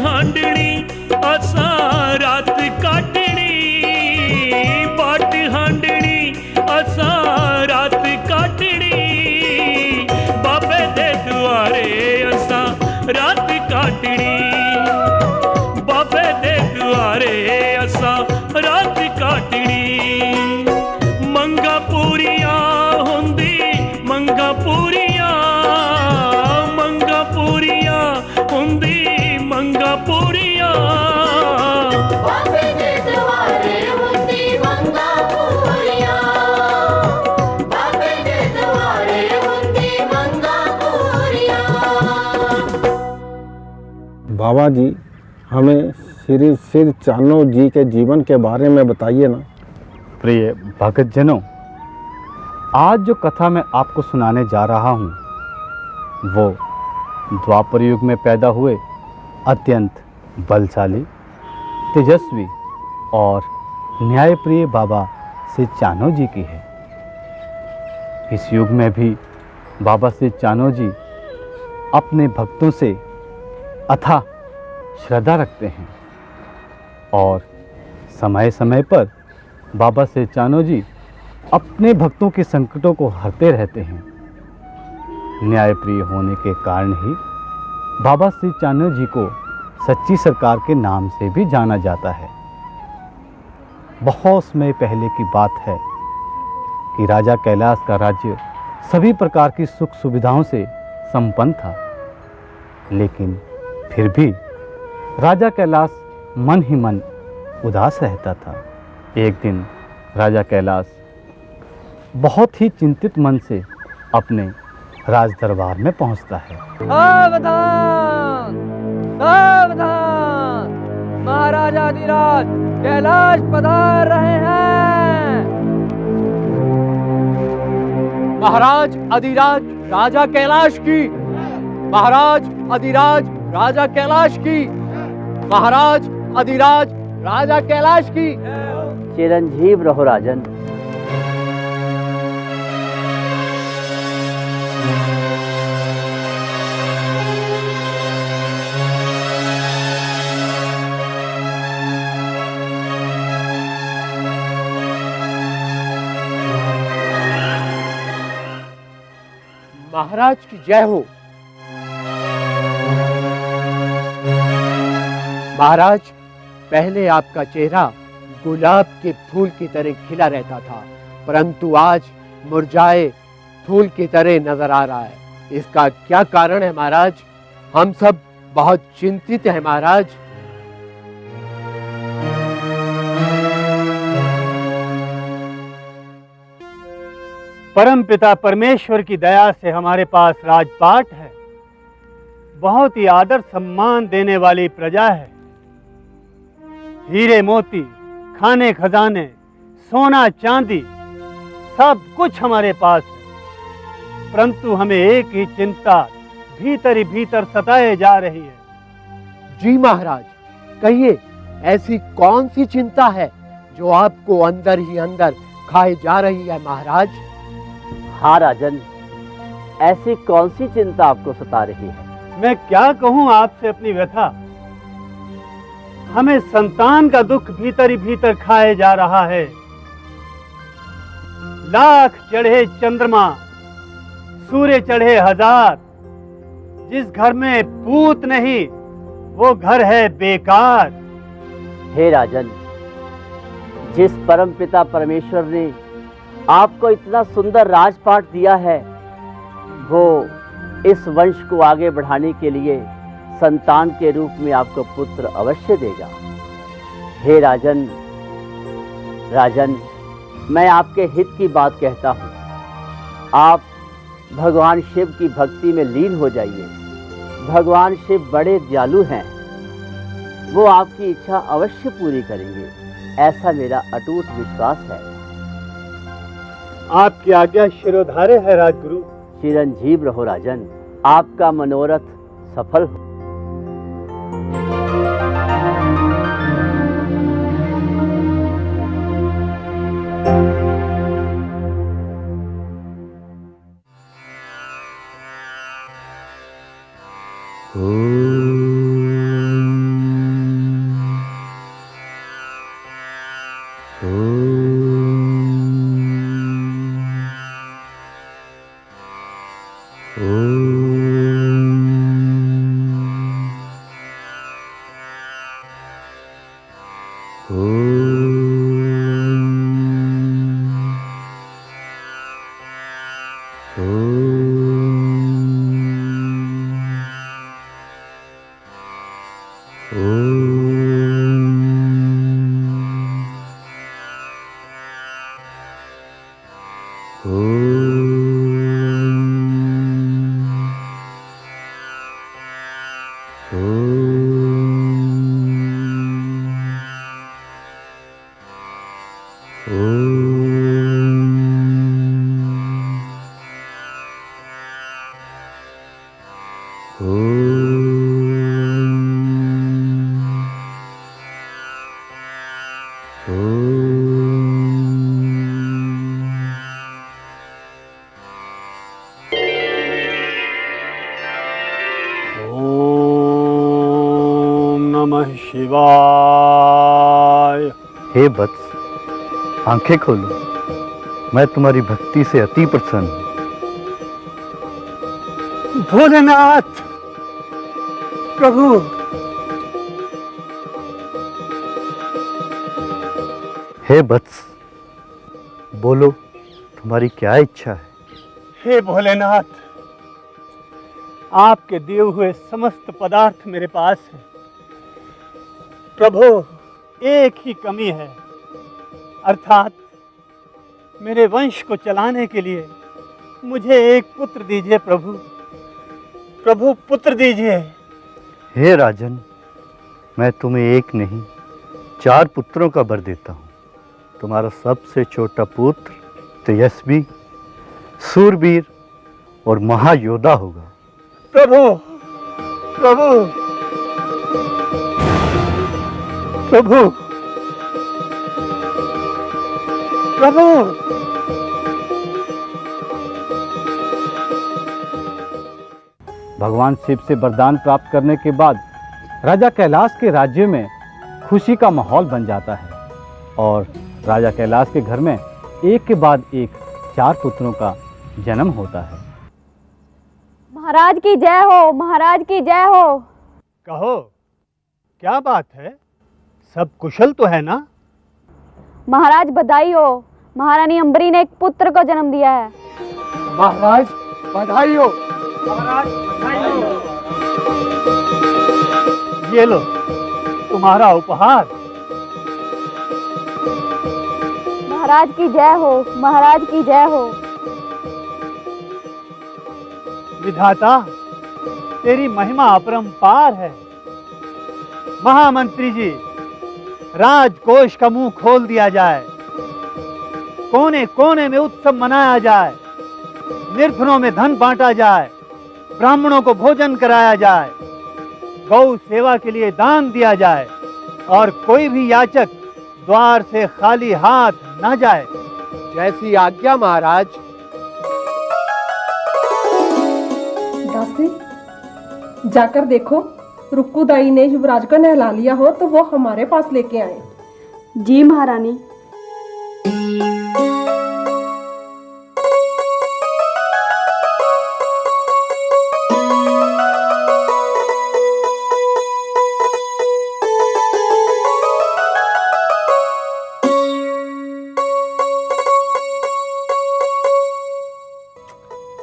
हांडनी असा रात काटनी, बाट हांडनी असा रात काटनी, बाबे दे दुआरे असा रात काटनी, बाबे दे दुआरे असा रात काटनी। मंगा पूरियां हुंदी मंगा पूरियां, मंगा पूरियां हुंदी मंगा पूरियां, बाबे दे दुआरे हुंदी मंगा पूरियां, बाबे दे दुआरे हुंदी मंगा पूरियां। बाबा जी, हमें श्री चानो जी के जीवन के बारे में बताइए ना। प्रिय भगत जनों, आज जो कथा मैं आपको सुनाने जा रहा हूँ वो द्वापर युग में पैदा हुए अत्यंत बलशाली, तेजस्वी और न्यायप्रिय बाबा श्री चानो जी की है। इस युग में भी बाबा श्री चानो जी अपने भक्तों से अथाह श्रद्धा रखते हैं और समय समय पर बाबा श्री चानो जी अपने भक्तों के संकटों को हरते रहते हैं। न्यायप्रिय होने के कारण ही बाबा श्री चानो जी को सच्ची सरकार के नाम से भी जाना जाता है। बहुत समय पहले की बात है कि राजा कैलाश का राज्य सभी प्रकार की सुख सुविधाओं से संपन्न था, लेकिन फिर भी राजा कैलाश मन ही मन उदास रहता था। एक दिन राजा कैलाश बहुत ही चिंतित मन से अपने राज दरबार में पहुंचता है। सावधान सावधान, महाराजा अधिराज कैलाश पधार रहे हैं। महाराज अधिराज राजा कैलाश की, महाराज अधिराज राजा कैलाश की, महाराज अधिराज राजा कैलाश की। चिरंजीव रहो राजन। महाराज की जय हो। महाराज, पहले आपका चेहरा गुलाब के फूल की तरह खिला रहता था, परंतु आज मुरझाए फूल की तरह नजर आ रहा है। इसका क्या कारण है महाराज? हम सब बहुत चिंतित हैं महाराज। परम पिता परमेश्वर की दया से हमारे पास राजपाट है, बहुत ही आदर सम्मान देने वाली प्रजा है। हीरे मोती, खाने खजाने, सोना चांदी सब कुछ हमारे पास है, परंतु हमें एक ही चिंता भीतर ही भीतर सताए जा रही है। जी महाराज, कहिए ऐसी कौन सी चिंता है जो आपको अंदर ही अंदर खाए जा रही है महाराज? हाँ राजन, ऐसी कौन सी चिंता आपको सता रही है? मैं क्या कहूं आपसे अपनी व्यथा। हमें संतान का दुख भीतर ही भीतर खाए जा रहा है। लाख चढ़े चंद्रमा, सूर्य चढ़े हजार, जिस घर में पूत नहीं वो घर है बेकार। हे राजन, जिस परम पिता परमेश्वर ने आपको इतना सुंदर राजपाट दिया है, वो इस वंश को आगे बढ़ाने के लिए संतान के रूप में आपको पुत्र अवश्य देगा। हे राजन, राजन, मैं आपके हित की बात कहता हूँ। आप भगवान शिव की भक्ति में लीन हो जाइए। भगवान शिव बड़े दयालु हैं, वो आपकी इच्छा अवश्य पूरी करेंगे, ऐसा मेरा अटूट विश्वास है। आपकी आज्ञा शिरोधार्य है राजगुरु। चिरंजीव रहो राजन, आपका मनोरथ सफल हो। ओम ओम नमः शिवाय। हे वत्स, आंखें खोलो। मैं तुम्हारी भक्ति से अति प्रसन्न हूँ। भोलेनाथ प्रभु, हे वत्स, बोलो तुम्हारी क्या इच्छा है? हे भोलेनाथ, आपके दिए हुए समस्त पदार्थ मेरे पास है। प्रभु, एक ही कमी है, अर्थात मेरे वंश को चलाने के लिए मुझे एक पुत्र दीजिए प्रभु। प्रभु, पुत्र दीजिए। हे राजन, मैं तुम्हें एक नहीं 4 पुत्रों का वर देता हूँ। तुम्हारा सबसे छोटा पुत्र तेजस्वी, सूरवीर और महायोद्धा होगा। प्रभु, प्रभु, प्रभु, प्रभु। भगवान शिव से वरदान प्राप्त करने के बाद राजा कैलाश के राज्य में खुशी का माहौल बन जाता है और राजा कैलाश के घर में एक के बाद एक 4 पुत्रों का जन्म होता है। महाराज की जय हो, महाराज की जय हो। कहो, क्या बात है? सब कुशल तो है ना? महाराज बधाई हो, महारानी अंबरी ने एक पुत्र को जन्म दिया है। महाराज बधाई हो, महाराज बधाई हो। ये लो तुम्हारा उपहार। महाराज की जय हो, महाराज की जय हो। विधाता, तेरी महिमा अपरंपार है। महामंत्री जी, राजकोष का मुंह खोल दिया जाए, कोने कोने में उत्सव मनाया जाए, निर्धनों में धन बांटा जाए, ब्राह्मणों को भोजन कराया जाए, गौ सेवा के लिए दान दिया जाए और कोई भी याचक द्वार से खाली हाथ न जाए। जैसी आज्ञा महाराज। दासी, जाकर देखो, रुक्कुदाई ने युवराज का नहला लिया हो तो वो हमारे पास लेके आए। जी महारानी।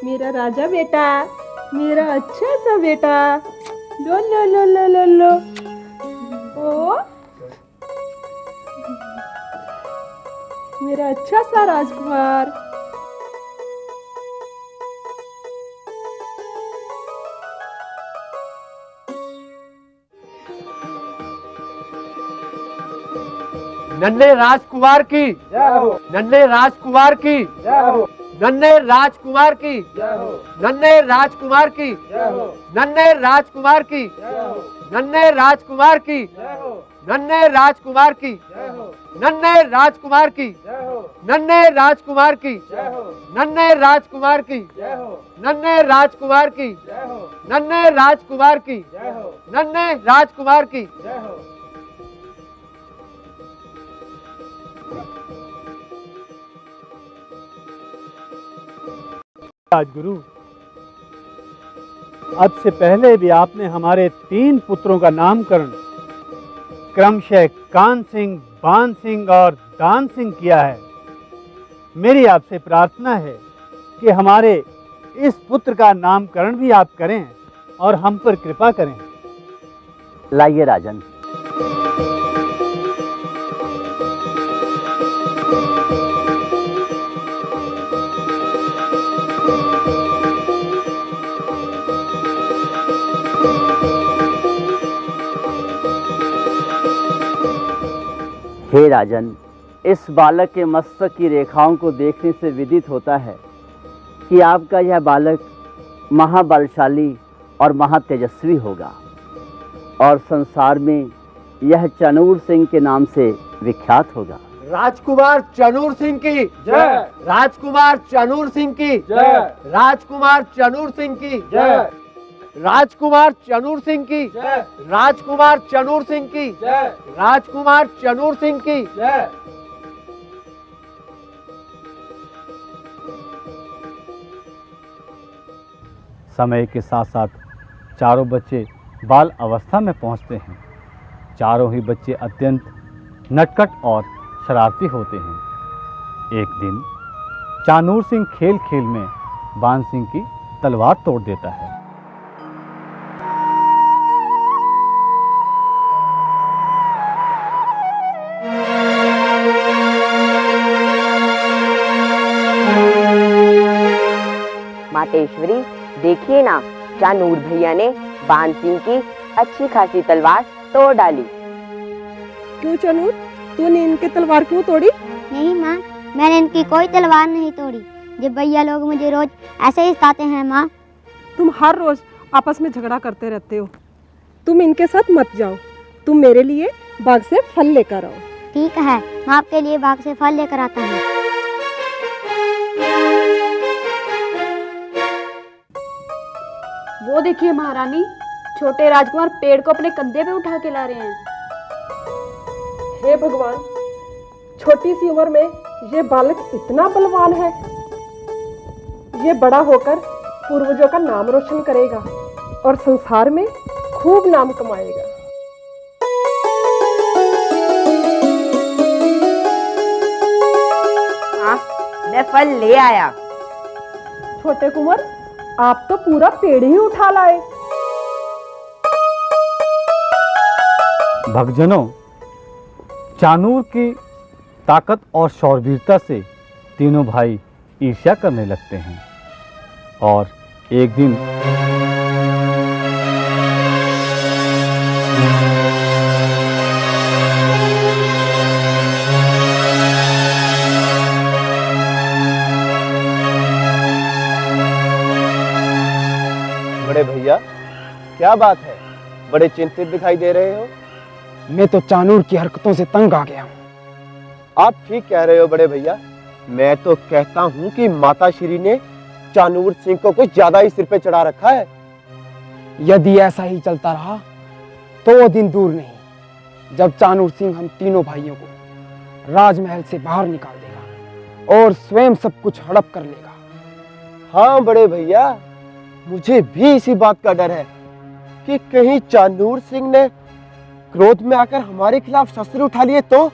मेरा राजा बेटा, मेरा अच्छा सा बेटा, लो लो लो लो लो लो। ओ मेरा अच्छा सा राजकुमार। नन्हे राजकुमार की जय हो, नन्हे राजकुमार की जय हो, नन्हे राजकुमार की जय हो, नन्हे राजकुमार की जय हो, नन्हे राजकुमार की जय हो, नन्हे राजकुमार की जय हो, नन्हे राजकुमार की जय हो, नन्हे राजकुमार की जय हो, नन्हे राजकुमार की जय हो, नन्हे राजकुमार की जय हो, नन्हे राजकुमार की जय हो, नन्हे राजकुमार की जय हो, नन्हे राजकुमार की जय हो। राजगुरु, अब से पहले भी आपने हमारे 3 पुत्रों का नामकरण क्रमशः कान सिंह, बान सिंह और दान सिंह किया है। मेरी आपसे प्रार्थना है कि हमारे इस पुत्र का नामकरण भी आप करें और हम पर कृपा करें। लाइए राजन। हे राजन, इस बालक के मस्तक की रेखाओं को देखने से विदित होता है कि आपका यह बालक महाबलशाली और महातेजस्वी होगा और संसार में यह चनूर सिंह के नाम से विख्यात होगा। राजकुमार चनूर सिंह की जय। राजकुमार चनूर सिंह की जय। राजकुमार चनूर सिंह की जय। राजकुमार चनूर सिंह की जय। राजकुमार चनूर सिंह की जय। राजकुमार चनूर सिंह की जय। समय के साथ साथ चारों बच्चे बाल अवस्था में पहुंचते हैं। चारों ही बच्चे अत्यंत नटखट और शरारती होते हैं। एक दिन चानूर सिंह खेल खेल में बान सिंह की तलवार तोड़ देता है। मातेश्वरी, देखिए ना, चानूर भैया ने बान सिंह की अच्छी खासी तलवार तोड़ डाली। क्यों चानूर, तूने इनके तलवार क्यों तोड़ी? नहीं माँ, मैंने इनकी कोई तलवार नहीं तोड़ी। जब भैया लोग मुझे रोज ऐसे ही सताते हैं माँ। तुम हर रोज आपस में झगड़ा करते रहते हो। तुम इनके साथ मत जाओ, तुम मेरे लिए बाग से फल लेकर आओ। ठीक है, मैं आपके लिए बाग से फल लेकर आता हूँ। वो देखिए महारानी, छोटे राजकुमार पेड़ को अपने कंधे पे उठा के ला रहे हैं। हे भगवान, छोटी सी उम्र में ये बालक इतना बलवान है। ये बड़ा होकर पूर्वजों का नाम रोशन करेगा और संसार में खूब नाम कमाएगा। हाँ, मैं फल ले आया। छोटे कुंवर, आप तो पूरा पेड़ ही उठा लाए। भक्तजनों, चानूर की ताकत और शौरवीरता से तीनों भाई ईर्ष्या करने लगते हैं और एक दिन बड़े भैया, क्या बात है? बड़े चिंतित दिखाई दे रहे हो। मैं तो चानूर की हरकतों से तंग आ गया हूँ। आप ठीक कह रहे हो बड़े भैया। मैं तो कहता हूँ कि माता श्री ने चानूर सिंह को कुछ ज्यादा ही सिर पे चढ़ा रखा है। यदि ऐसा ही चलता रहा तो वो दिन दूर नहीं जब चानूर सिंह हम तीनों भाइयों को राजमहल से बाहर निकाल देगा और स्वयं सब कुछ हड़प कर लेगा। हाँ बड़े भैया, मुझे भी इसी बात का डर है कि कहीं चानूर सिंह ने क्रोध में आकर हमारे खिलाफ शस्त्र उठा लिए तो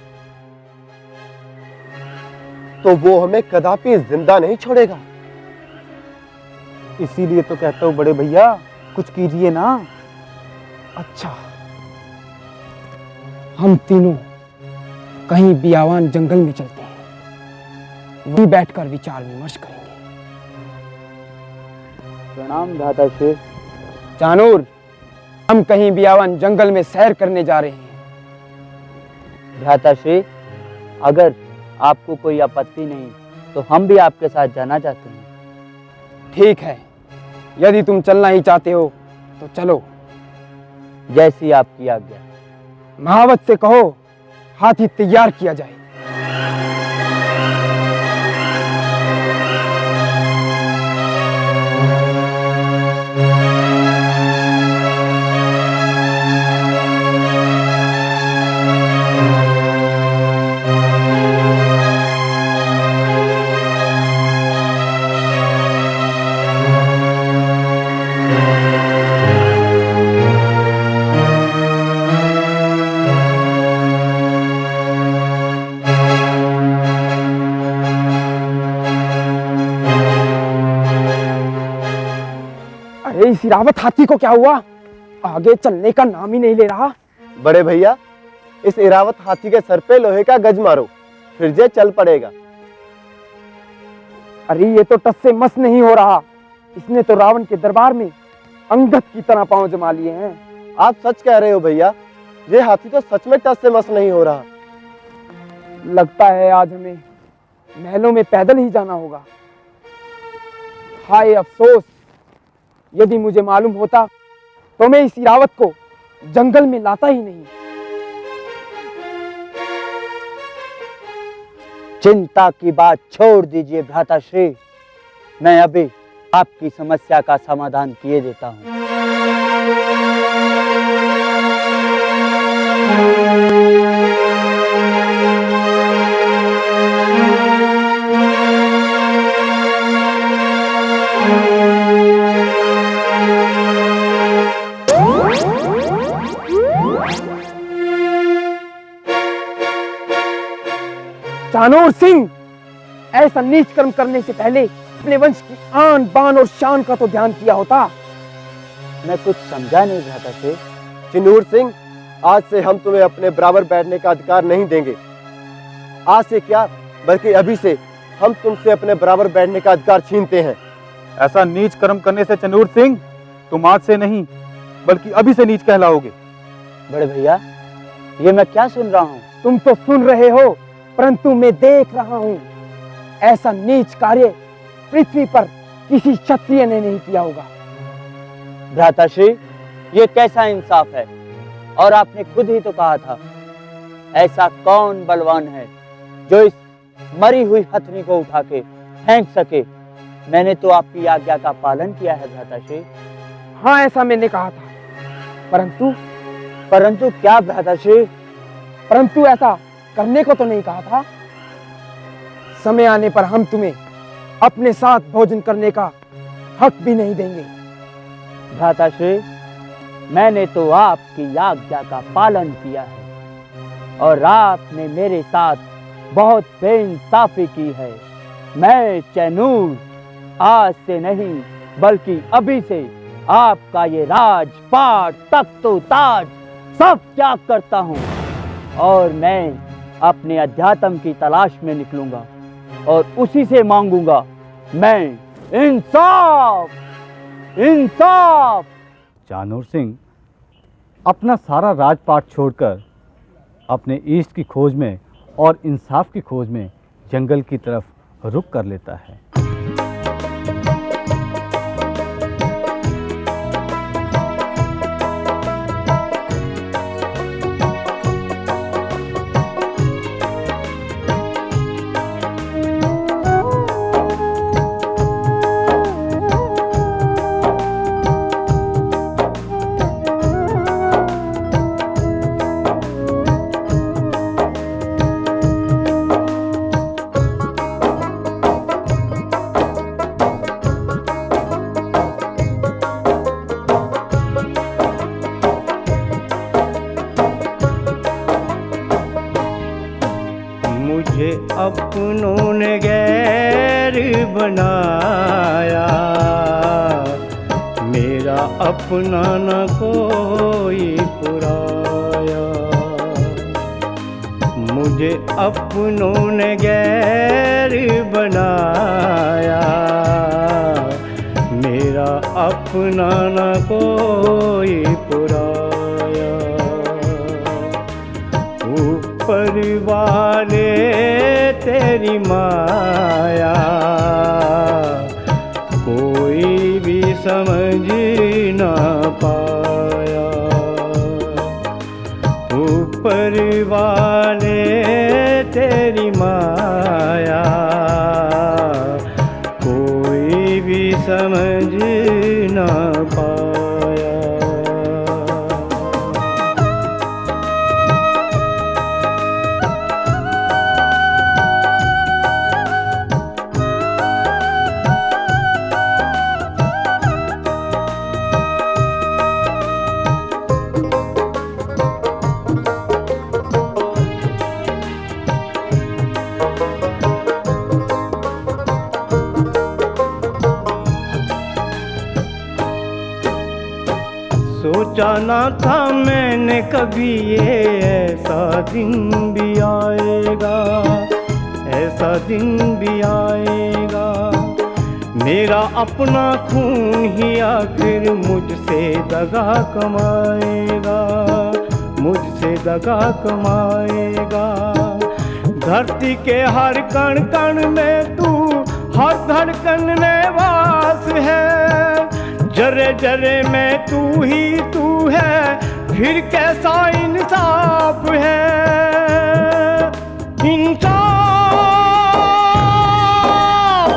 वो हमें कदापि जिंदा नहीं छोड़ेगा। इसीलिए तो कहता हूँ बड़े भैया, कुछ कीजिए ना। अच्छा, हम तीनों कहीं बियावान जंगल में चलते हैं, वहीं बैठकर विचार विमर्श करेंगे। प्रणाम भ्राताश्री। चानूर, हम कहीं बियावान जंगल में सैर करने जा रहे हैं। भ्राताश्री, अगर आपको कोई आपत्ति नहीं तो हम भी आपके साथ जाना चाहते हैं। ठीक है, यदि तुम चलना ही चाहते हो तो चलो। जैसी आपकी आज्ञा। महावत से कहो हाथी तैयार किया जाए। इस इरावत हाथी को क्या हुआ? आगे चलने का नाम ही नहीं ले रहा। बड़े भैया, इस इरावत हाथी के सर पे लोहे का गज मारो, फिर जे चल पड़ेगा। अरे ये तो टस से मस नहीं हो रहा। इसने तो रावण के दरबार में अंगद की तरह पांव जमा लिए हैं। आप सच कह रहे हो भैया, ये हाथी तो सच में टस से मस नहीं हो रहा। लगता है आज हमें महलों में पैदल ही जाना होगा। हाय अफसोस, यदि मुझे मालूम होता तो मैं इस इरावत को जंगल में लाता ही नहीं। चिंता की बात छोड़ दीजिए भ्राताश्री, मैं अभी आपकी समस्या का समाधान किए देता हूँ। चानूर सिंह, ऐसा नीच कर्म करने से पहले अपने वंश की आन बान और शान का तो ध्यान किया होता। मैं कुछ समझा नहीं भ्राताश्री। चिनूर सिंह, आज से हम तुम्हें अपने बराबर बैठने का अधिकार नहीं देंगे। आज से क्या, बल्कि अभी से हम तुमसे अपने बराबर बैठने का अधिकार छीनते हैं। ऐसा नीच कर्म करने से चनूर सिंह तुम आज से नहीं बल्कि अभी से नीच कहलाओगे। बड़े भैया, ये मैं क्या सुन रहा हूँ? तुम तो सुन रहे हो, परंतु मैं देख रहा हूँ। ऐसा नीच कार्य पृथ्वी पर किसी क्षत्रिय ने नहीं किया होगा। भ्राताश्री, ये कैसा इंसाफ है? और आपने खुद ही तो कहा था, ऐसा कौन बलवान है जो इस मरी हुई हथनी को उठा के फेंक सके? मैंने तो आपकी आज्ञा का पालन किया है भ्राताश्री। हाँ, ऐसा मैंने कहा था, परंतु क्या भ्राताश्री? परंतु ऐसा करने को तो नहीं कहा था। समय आने पर हम तुम्हें अपने साथ भोजन करने का हक भी नहीं देंगे। भ्राताश्री, मैंने तो आपकी आज्ञा का पालन किया है और आपने मेरे साथ बहुत बेइंसाफी की है। मैं चैनूर आज से नहीं बल्कि अभी से आपका ये राजपाट, तख्त ताज सब त्याग करता हूँ और मैं अपने अध्यात्म की तलाश में निकलूंगा और उसी से मांगूंगा मैं इंसाफ, इंसाफ। चानूर सिंह अपना सारा राजपाट छोड़कर अपने ईष्ट की खोज में और इंसाफ की खोज में जंगल की तरफ रुख कर लेता है। मुझे अपनों ने गैर बनाया, मेरा अपना न कोई पुराया। मुझे अपनों ने गैर बनाया, मेरा अपना न कोई पुराया। ऊपर वाले तेरी माया, कोई भी समझ ना पाया। ऊपर वाले तेरी माया, कोई भी समझ ना पाया। सोचा ना था मैंने कभी ये ऐसा दिन भी आएगा, ऐसा दिन भी आएगा। मेरा अपना खून ही आखिर मुझसे दगा कमाएगा, मुझसे दगा कमाएगा। धरती के हर कण कण में तू हर धड़कन में वास है। जरे जरे में तू ही तू है, फिर कैसा इंसाफ है। इंसाफ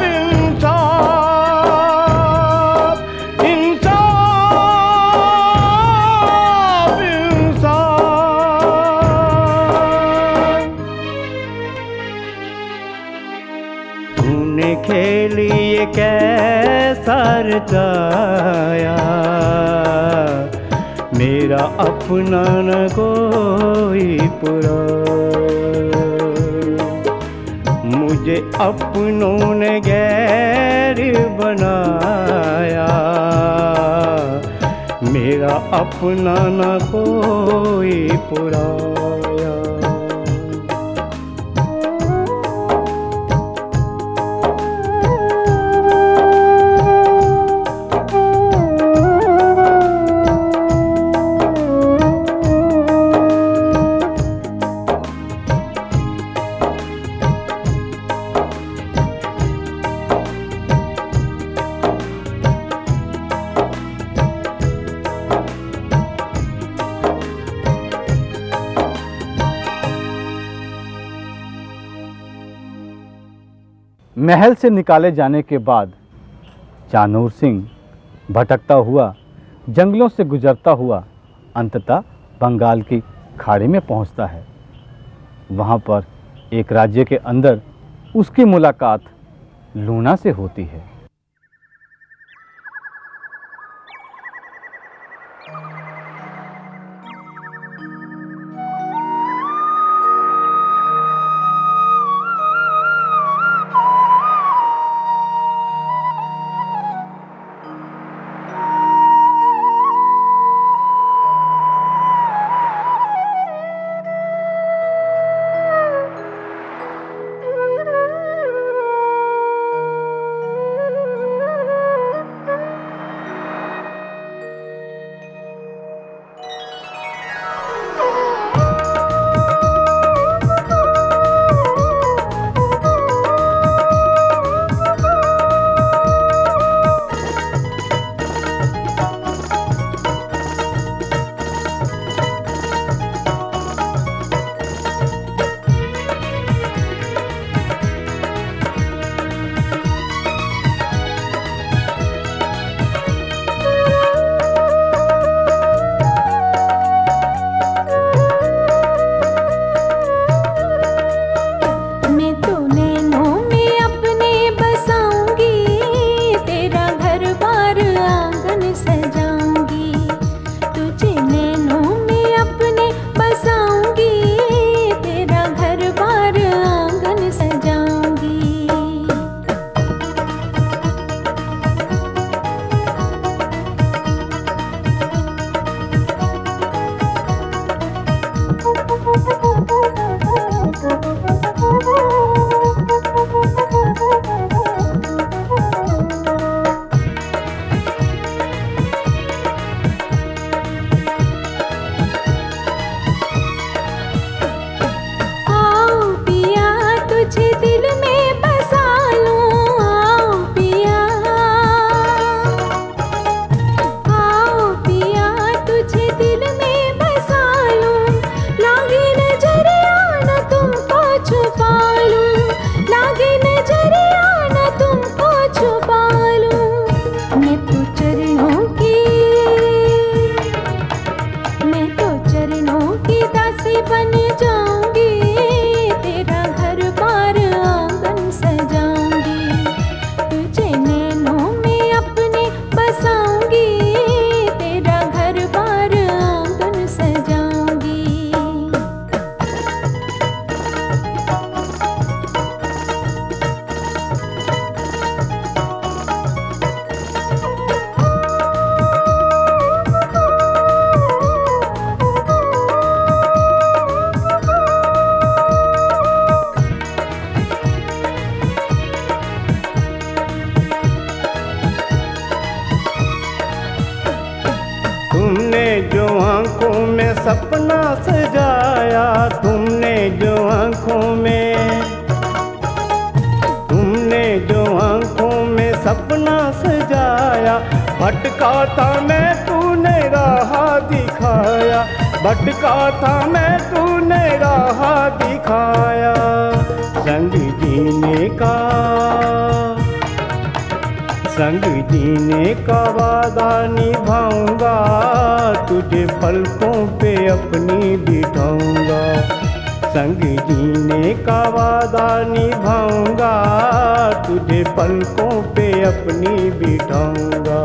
इंसाफ इंसाफ इंसाफ। तूने खेल ये कैसा रचाया, मेरा अपना न कोई पराया। मुझे अपनों ने गैर बनाया, मेरा अपना न कोई पराया। महल से निकाले जाने के बाद चानूर सिंह भटकता हुआ, जंगलों से गुजरता हुआ अंततः बंगाल की खाड़ी में पहुंचता है। वहां पर एक राज्य के अंदर उसकी मुलाकात लूना से होती है। सपना सजाया तुमने जो आँखों में, तुमने जो आँखों में सपना सजाया, फट भटका था मैं तूने राह दिखाया, भटका था मैं तूने राह दिखाया। संग जीने का, संग जीने का वादा निभाऊंगा, तुझे पलकों पे अपनी बिठाऊंगा। संग जीने का वादा निभाऊंगा, तुझे पलकों पे अपनी बिठाऊंगा।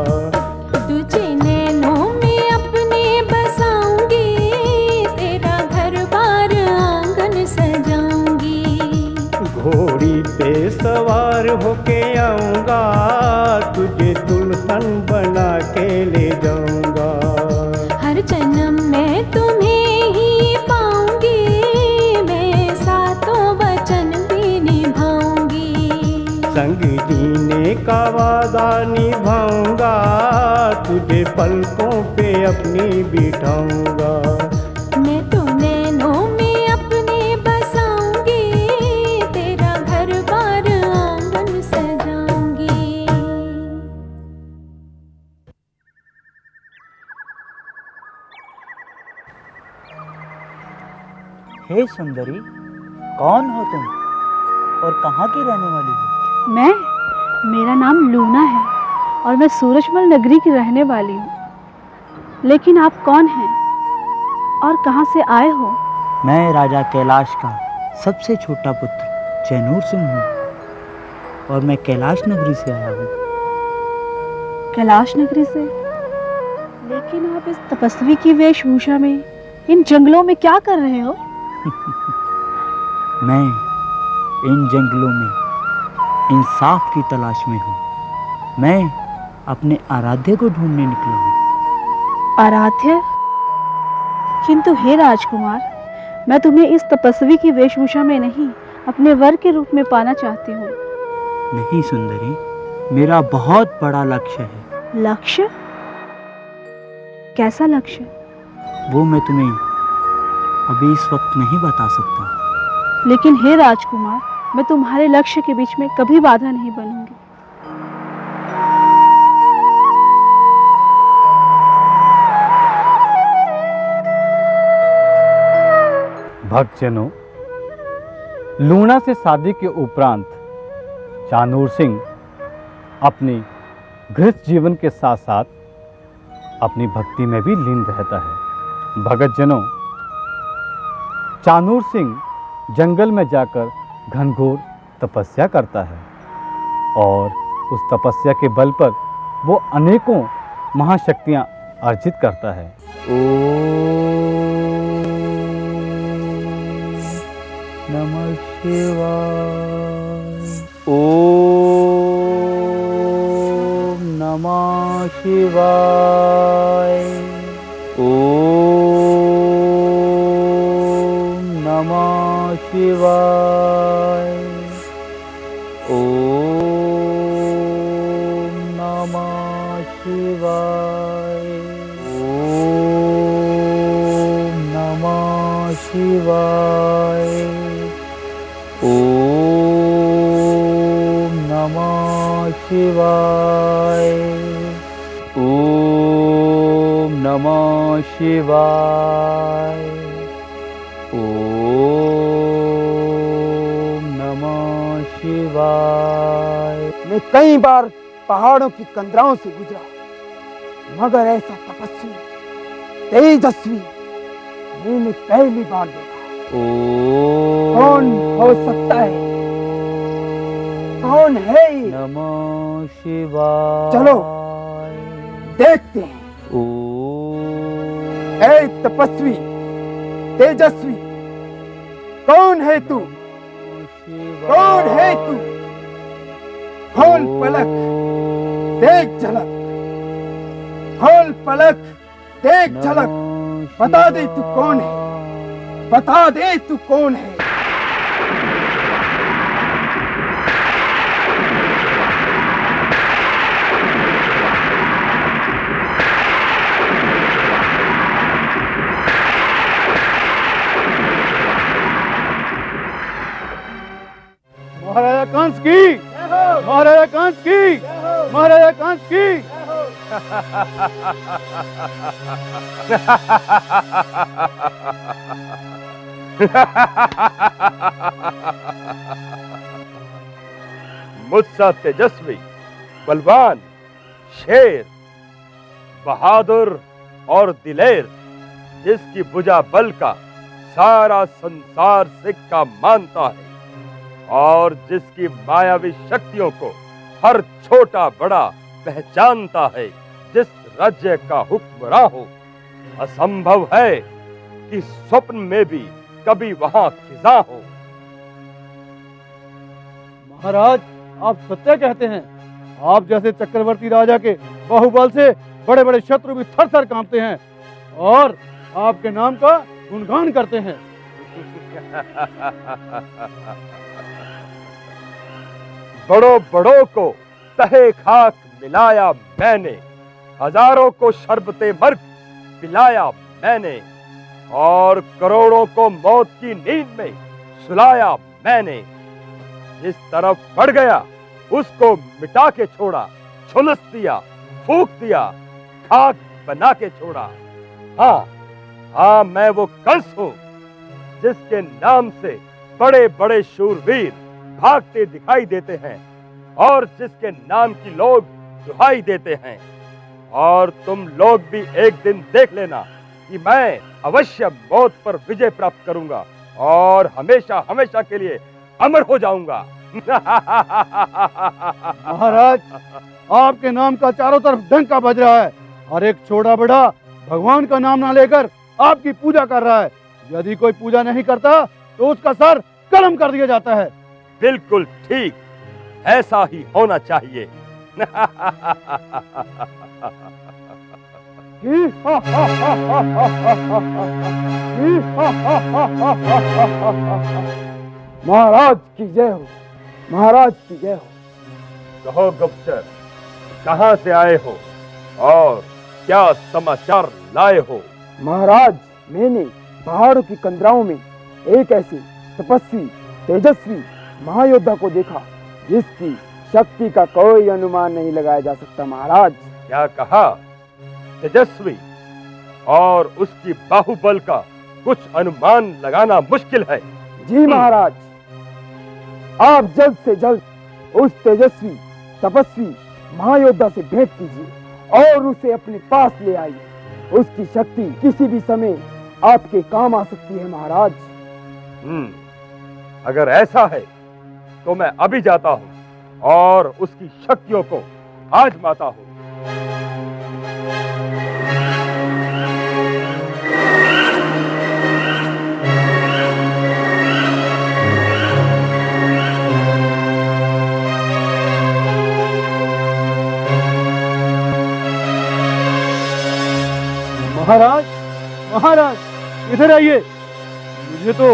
तुझे नैनों में अपने बसाऊंगी, तेरा घर बार आंगन सजाऊंगी। घोड़ी पे सवार होके आऊंगा, तुझे दुल्हन बना के ले जाऊंगा। हर जन्म में तुम्हें ही पाऊंगी, मैं सातों वचन भी निभाऊंगी। संग जीने का वादा निभाऊंगा, तुझे पलकों पे अपनी बिठाऊंगा। मैं तो नैनों में अपने बसाऊंगी, तेरा घर बार आंगन सजाऊंगी। हे सुंदरी, कौन हो तुम और कहाँ की रहने वाली हो? मेरा नाम लूना है और मैं सूरजमल नगरी की रहने वाली हूँ। लेकिन आप कौन हैं और कहाँ से आए हो? मैं राजा कैलाश का सबसे छोटा पुत्र चैनूर सिंह हूँ और मैं कैलाश नगरी से आया हूँ। कैलाश नगरी से? लेकिन आप इस तपस्वी की वेशभूषा में इन जंगलों में क्या कर रहे हो? मैं इन जंगलों में इंसाफ की तलाश में हूँ। मैं अपने आराध्य को ढूंढने निकला हूँ। आराध्य? किंतु हे राजकुमार, मैं तुम्हें इस तपस्वी की वेशभूषा में नहीं, अपने वर के रूप में पाना चाहती हूँ। नहीं सुंदरी, मेरा बहुत बड़ा लक्ष्य है। लक्ष्य? कैसा लक्ष्य? वो मैं तुम्हें अभी इस वक्त नहीं बता सकता। लेकिन हे राजकुमार, मैं तुम्हारे लक्ष्य के बीच में कभी बाधा नहीं बनूंगी। भक्तजनों, लूना से शादी के उपरांत चानूर सिंह अपनी गृहस्थ जीवन के साथ साथ अपनी भक्ति में भी लीन रहता है। भक्तजनों, चानूर सिंह जंगल में जाकर घनघोर तपस्या करता है और उस तपस्या के बल पर वो अनेकों महाशक्तियां अर्जित करता है। नमः शिवाय। ओम नमः शिवाय। ओम नमः शिवाय। ओम नमः शिवाय। ओम नमः शिवाय। ओम नमः शिवाय। ओम नमः शिवाय। ओम नमः शिवाय। मैं कई बार पहाड़ों की कंदराओं से गुजरा, मगर ऐसा तपस्वी तेजस्वी मैंने पहली बार देखा। कौन हो सकता है? कौन है ये? नमः शिवाय। चलो देखते हैं। ऐ तपस्वी तेजस्वी, कौन है तू? कौन है तू? खोल पलक, देख झलक। खोल पलक, देख झलक। बता दे तू कौन है, बता दे तू कौन है। महाराजा कंस की, महाराजा कंस की, महाराजा कंस की। मुझसा तेजस्वी, बलवान, शेर, बहादुर और दिलेर, जिसकी भुजा बल का सारा संसार सिक्का मानता है और जिसकी मायावी शक्तियों को हर छोटा बड़ा पहचानता है, जिस राज्य का हुक्मरां हो, असंभव है कि स्वप्न में भी कभी वहां खिजा हो। महाराज, आप सत्य कहते हैं। आप जैसे चक्रवर्ती राजा के बाहुबल से बड़े बड़े शत्रु भी थर थर कांपते हैं और आपके नाम का गुणगान करते हैं। बड़ों बड़ों को तहे खाक मिलाया मैंने, हजारों को शरबते मर्ग पिलाया मैंने और करोड़ों को मौत की नींद में सुलाया मैंने। जिस तरफ बढ़ गया उसको मिटा के छोड़ा, झुलस दिया, फूंक दिया, खाक बना के छोड़ा। हाँ, मैं वो कंस हूं जिसके नाम से बड़े बड़े शूरवीर भागते दिखाई देते हैं और जिसके नाम की लोग दुहाई देते हैं। और तुम लोग भी एक दिन देख लेना कि मैं अवश्य मौत पर विजय प्राप्त करूंगा और हमेशा हमेशा के लिए अमर हो जाऊंगा। महाराज, आपके नाम का चारों तरफ डंका बज रहा है और एक छोटा बड़ा भगवान का नाम ना लेकर आपकी पूजा कर रहा है। यदि कोई पूजा नहीं करता तो उसका सर कलम कर दिया जाता है। बिल्कुल ठीक, ऐसा ही होना चाहिए। महाराज की जय हो, महाराज की जय हो। कहो गुप्तचर, कहां से आए हो और क्या समाचार लाए हो? महाराज, मैंने पहाड़ों की कंदराओं में एक ऐसे तपस्वी तेजस्वी महायोद्धा को देखा जिसकी शक्ति का कोई अनुमान नहीं लगाया जा सकता। महाराज, क्या कहा? तेजस्वी और उसकी बाहुबल का कुछ अनुमान लगाना मुश्किल है। जी महाराज, आप जल्द से जल्द उस तेजस्वी तपस्वी महायोद्धा से भेंट कीजिए और उसे अपने पास ले आइए। उसकी शक्ति किसी भी समय आपके काम आ सकती है। महाराज, अगर ऐसा है तो मैं अभी जाता हूं और उसकी शक्तियों को आजमाता हूं। महाराज, महाराज, इधर आइए। मुझे तो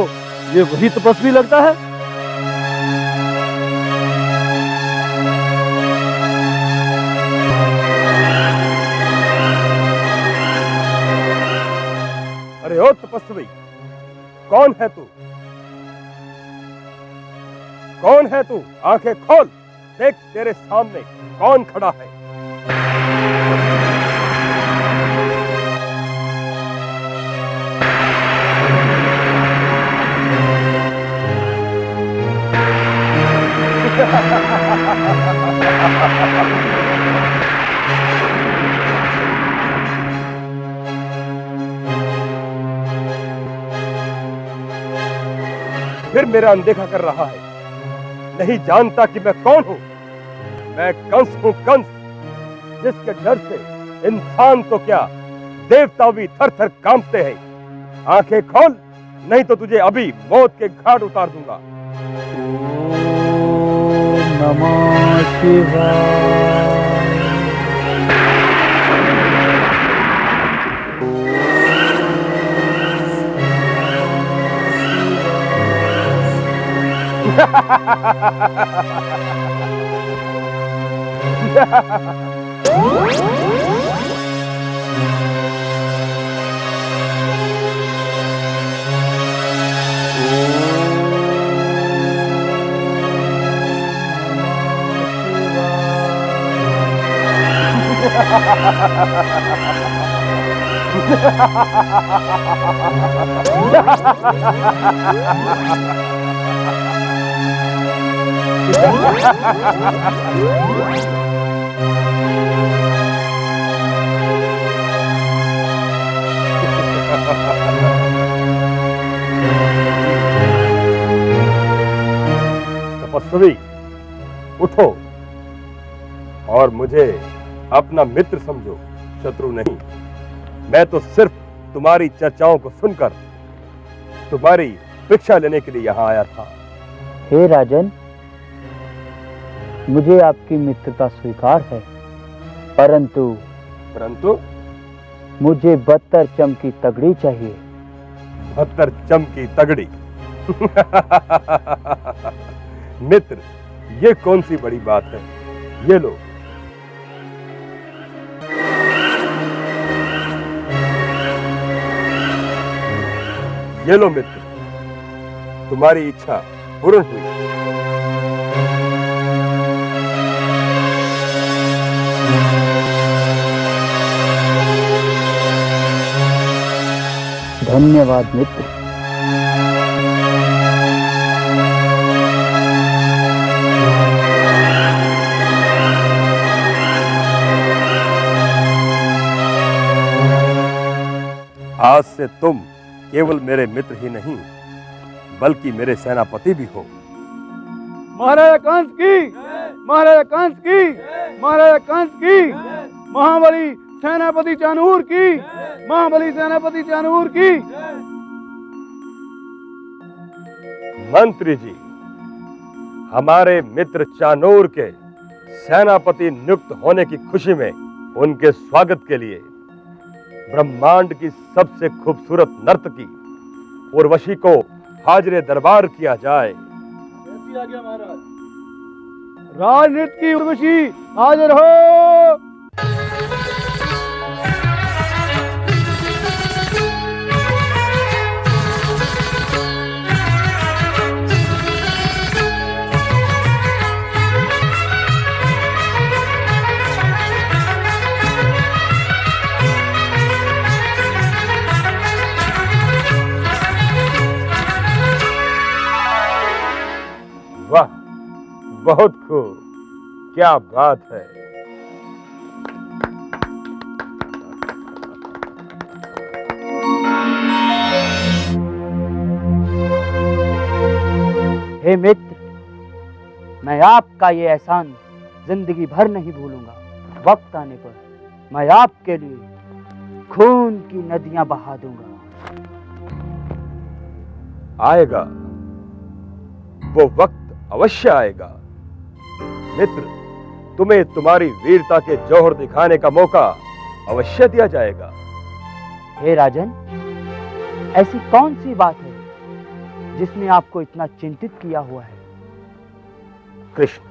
ये वही तपस्वी लगता है। अरे ओ तपस्वी, कौन है तू? कौन है तू? आंखें खोल, देख तेरे सामने कौन खड़ा है। फिर मेरा अनदेखा कर रहा है, नहीं जानता कि मैं कौन हूं। मैं कंस हूं, कंस, जिसके डर से इंसान तो क्या देवता भी थर थर कांपते हैं। आंखें खोल, नहीं तो तुझे अभी मौत के घाट उतार दूंगा। नमः शिवाय। तपस्वी, उठो और मुझे अपना मित्र समझो, शत्रु नहीं। मैं तो सिर्फ तुम्हारी चर्चाओं को सुनकर तुम्हारी परीक्षा लेने के लिए यहाँ आया था। हे राजन, मुझे आपकी मित्रता स्वीकार है, परंतु मुझे 72 चमकी तगड़ी चाहिए। 72 चमकी तगड़ी? मित्र, ये कौन सी बड़ी बात है? ये लो। ये लो मित्र, तुम्हारी इच्छा पूर्ण हुई। धन्यवाद मित्र। आज से तुम केवल मेरे मित्र ही नहीं, बल्कि मेरे सेनापति भी हो। महाराजा कंस की, महाराजा कंस की, महाराजा कंस की, महाबली सेनापति चाणूर की, महाबली सेनापति चाणूर की। मंत्री जी, हमारे मित्र चाणूर के सेनापति नियुक्त होने की खुशी में उनके स्वागत के लिए ब्रह्मांड की सबसे खूबसूरत नर्तकी उर्वशी को हाजिर दरबार किया जाए। ऐसी आज्ञा महाराज। राजनृत्य की उर्वशी हाजिर हो। वाह, बहुत खूब, क्या बात है। हे मित्र, मैं आपका ये एहसान जिंदगी भर नहीं भूलूंगा। वक्त आने पर मैं आपके लिए खून की नदियां बहा दूंगा। आएगा, वो वक्त अवश्य आएगा। मित्र, तुम्हें तुम्हारी वीरता के जौहर दिखाने का मौका अवश्य दिया जाएगा। हे राजन, ऐसी कौन सी बात है जिसने आपको इतना चिंतित किया हुआ है? कृष्ण,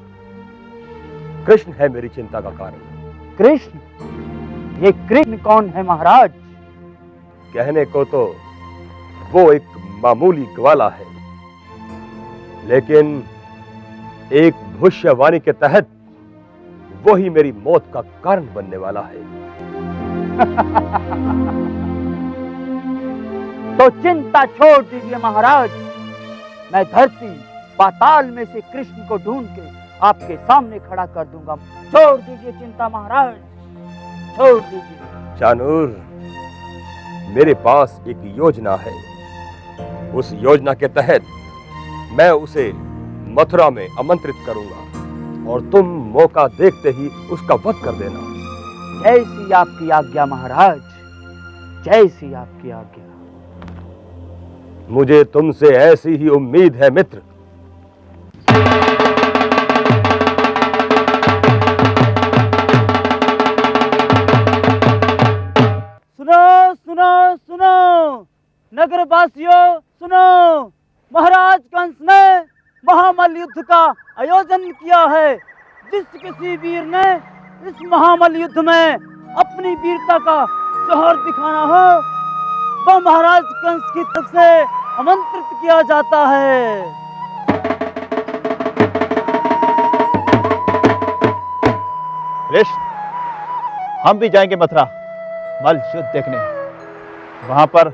कृष्ण है मेरी चिंता का कारण। कृष्ण? ये कृष्ण कौन है महाराज? कहने को तो वो एक मामूली ग्वाला है, लेकिन एक भविष्यवाणी के तहत वो ही मेरी मौत का कारण बनने वाला है। तो चिंता छोड़ दीजिए महाराज। मैं धरती पाताल में से कृष्ण को ढूंढ के आपके सामने खड़ा कर दूंगा। छोड़ दीजिए चिंता महाराज, छोड़ दीजिए। चाणूर, मेरे पास एक योजना है। उस योजना के तहत मैं उसे मथुरा में आमंत्रित करूंगा और तुम मौका देखते ही उसका वध कर देना। जैसी आपकी आज्ञा महाराज, जैसी आपकी आज्ञा। मुझे तुमसे ऐसी ही उम्मीद है मित्र। सुनो सुनो सुनो, नगरवासियों सुनो, महाराज कंस ने महामल्ल युद्ध का आयोजन किया है। जिस किसी वीर ने इस महामल्ल युद्ध में अपनी वीरता का जौहर दिखाना हो, वह महाराज कंस की तरफ से आमंत्रित किया जाता है। कृष्ण, हम भी जाएंगे मथुरा मल्ल युद्ध देखने। वहां पर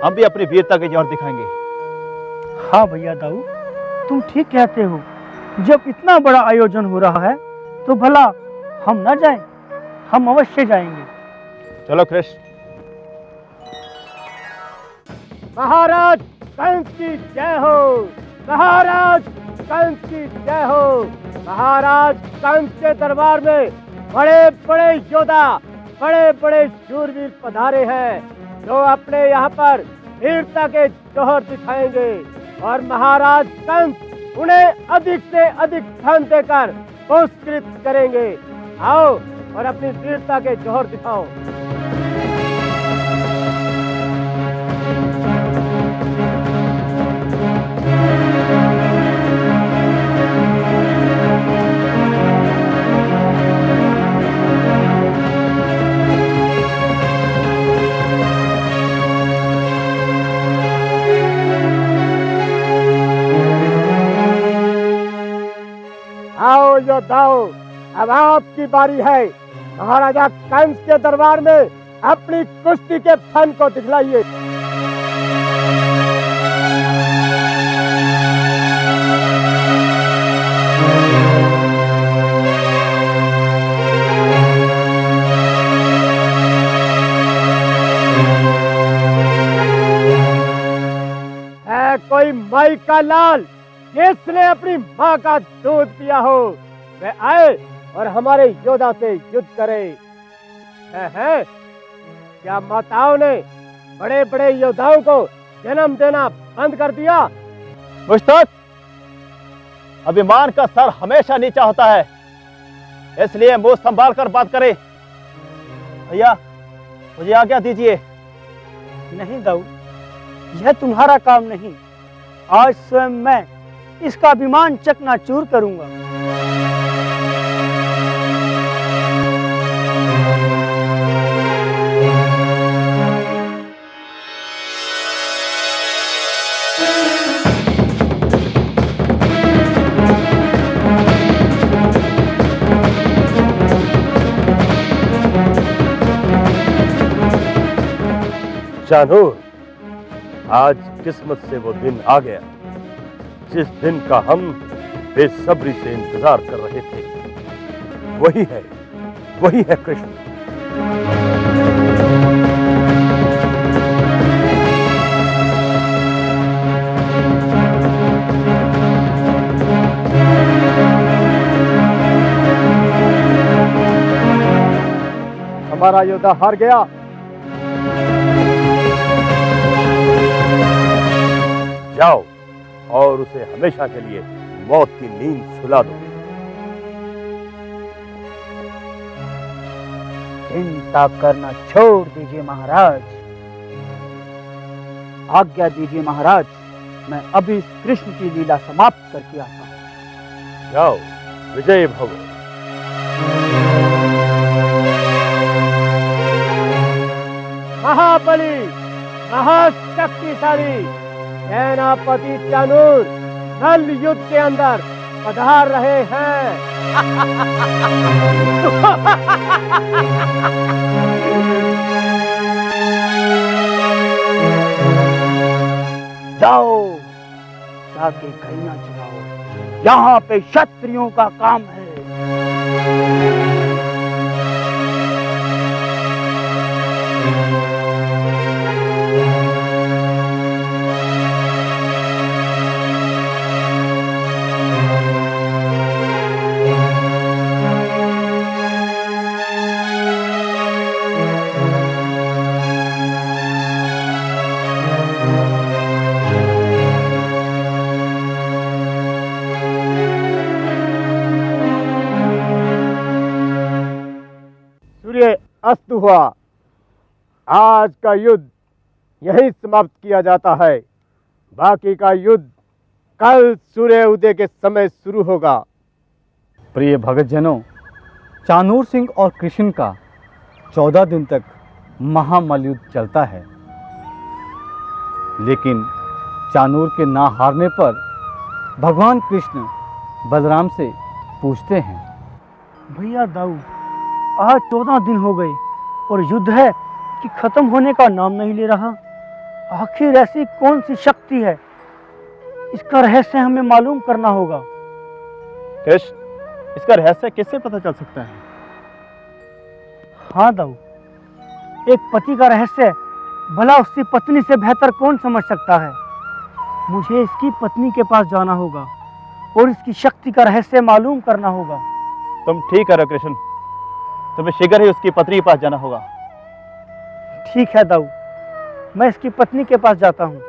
हम भी अपनी वीरता के जोर दिखाएंगे। हाँ भैया दाऊ, तुम ठीक कहते हो। जब इतना बड़ा आयोजन हो रहा है तो भला हम ना जाएं? हम अवश्य जाएंगे। चलो कृष्ण। महाराज कंस की जय हो, महाराज कंस की जय हो। महाराज कंस के दरबार में बड़े बड़े योद्धा, बड़े बड़े शूरवीर पधारे हैं जो अपने यहाँ पर वीरता के जौहर दिखाएंगे और महाराज कंस उन्हें अधिक से अधिक धन देकर पुरस्कृत करेंगे। आओ और अपनी वीरता के जौहर दिखाओ। आओ योद्धाओ, अब आपकी बारी है। महाराजा कंस के दरबार में अपनी कुश्ती के फन को दिखलाइए। है कोई माई का लाल जिसने अपनी माँ का दूध पिया हो, वे आए और हमारे योद्धा से युद्ध करे। है क्या माताओं ने बड़े बड़े योद्धाओं को जन्म देना बंद कर दिया? मुश्ताक, अभिमान का सर हमेशा नीचा होता है, इसलिए मुंह संभाल कर बात करें। भैया मुझे आज्ञा दीजिए। नहीं दाऊ, यह तुम्हारा काम नहीं। आज स्वयं मैं इसका अभिमान चकनाचूर करूंगा। जानूर, आज किस्मत से वो दिन आ गया जिस दिन का हम बेसब्री से इंतजार कर रहे थे। वही है कृष्ण। हमारा योद्धा हार गया। जाओ और उसे हमेशा के लिए मौत की नींद सुला दो। चिंता करना छोड़ दीजिए महाराज। आज्ञा दीजिए महाराज, मैं अभी इस कृष्ण की लीला समाप्त करके आता हूँ। जाओ, विजय भव। महाबली, महाशक्तिशाली सेनापति चाणूर नल युद्ध के अंदर पधार रहे हैं। जाओ, जाके कहीं ना चलाओ, यहाँ पे क्षत्रियों का काम है। अस्त हुआ। आज का युद्ध यही समाप्त किया जाता है। बाकी का युद्ध कल सूर्य उदय के समय शुरू होगा। प्रिय भगतजनों, चाणूर सिंह और कृष्ण का 14 दिन तक महामल्लयुद्ध चलता है, लेकिन चाणूर के ना हारने पर भगवान कृष्ण बलराम से पूछते हैं, भैया दाऊ, आज 14 दिन हो गए और युद्ध है कि खत्म होने का नाम नहीं ले रहा। आखिर ऐसी कौन सी शक्ति है, इसका रहस्य हमें मालूम करना होगा। कृष्ण, इसका रहस्य किससे पता चल सकता है? हाँ दाऊ, एक पति का रहस्य भला उसकी पत्नी से बेहतर कौन समझ सकता है। मुझे इसकी पत्नी के पास जाना होगा और इसकी शक्ति का रहस्य मालूम करना होगा। तुम ठीक करो कृष्ण, तुम्हें शीघ्र ही उसकी पत्नी के पास जाना होगा। ठीक है दाऊ, मैं इसकी पत्नी के पास जाता हूँ।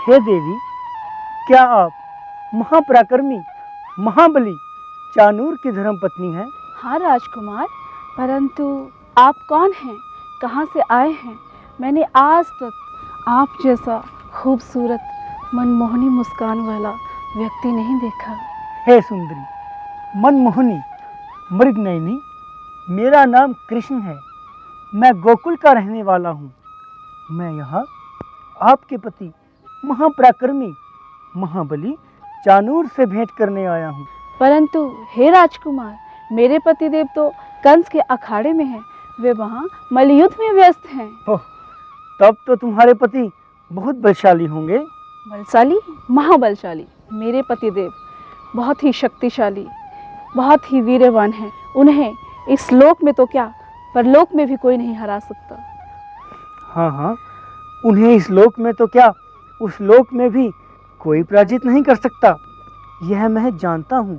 हे देवी, क्या आप महापराक्रमी महाबली चानूर की धर्मपत्नी हैं? हाँ राजकुमार, परंतु आप कौन हैं, कहाँ से आए हैं? मैंने आज तक आप जैसा खूबसूरत मनमोहनी मुस्कान वाला व्यक्ति नहीं देखा। हे सुंदरी, मनमोहनी, मृगनयनी, मेरा नाम कृष्ण है। मैं गोकुल का रहने वाला हूँ। मैं यहाँ आपके पति महापराक्रमी महाबली चानूर से भेंट करने आया हूँ। परंतु हे राजकुमार, मेरे पतिदेव तो कंस के अखाड़े में हैं, वे वहाँ मल्लयुद्ध में व्यस्त हैं। ओह, तब तो तुम्हारे पति बहुत बलशाली होंगे। बलशाली? महाबलशाली। मेरे पतिदेव बहुत ही शक्तिशाली, बहुत ही वीरवान हैं। उन्हें इस लोक में तो क्या, परलोक में भी कोई नहीं हरा सकता। हाँ हाँ, उन्हें इस लोक में तो क्या, उस लोक में भी कोई पराजित नहीं कर सकता। यह मैं जानता हूँ,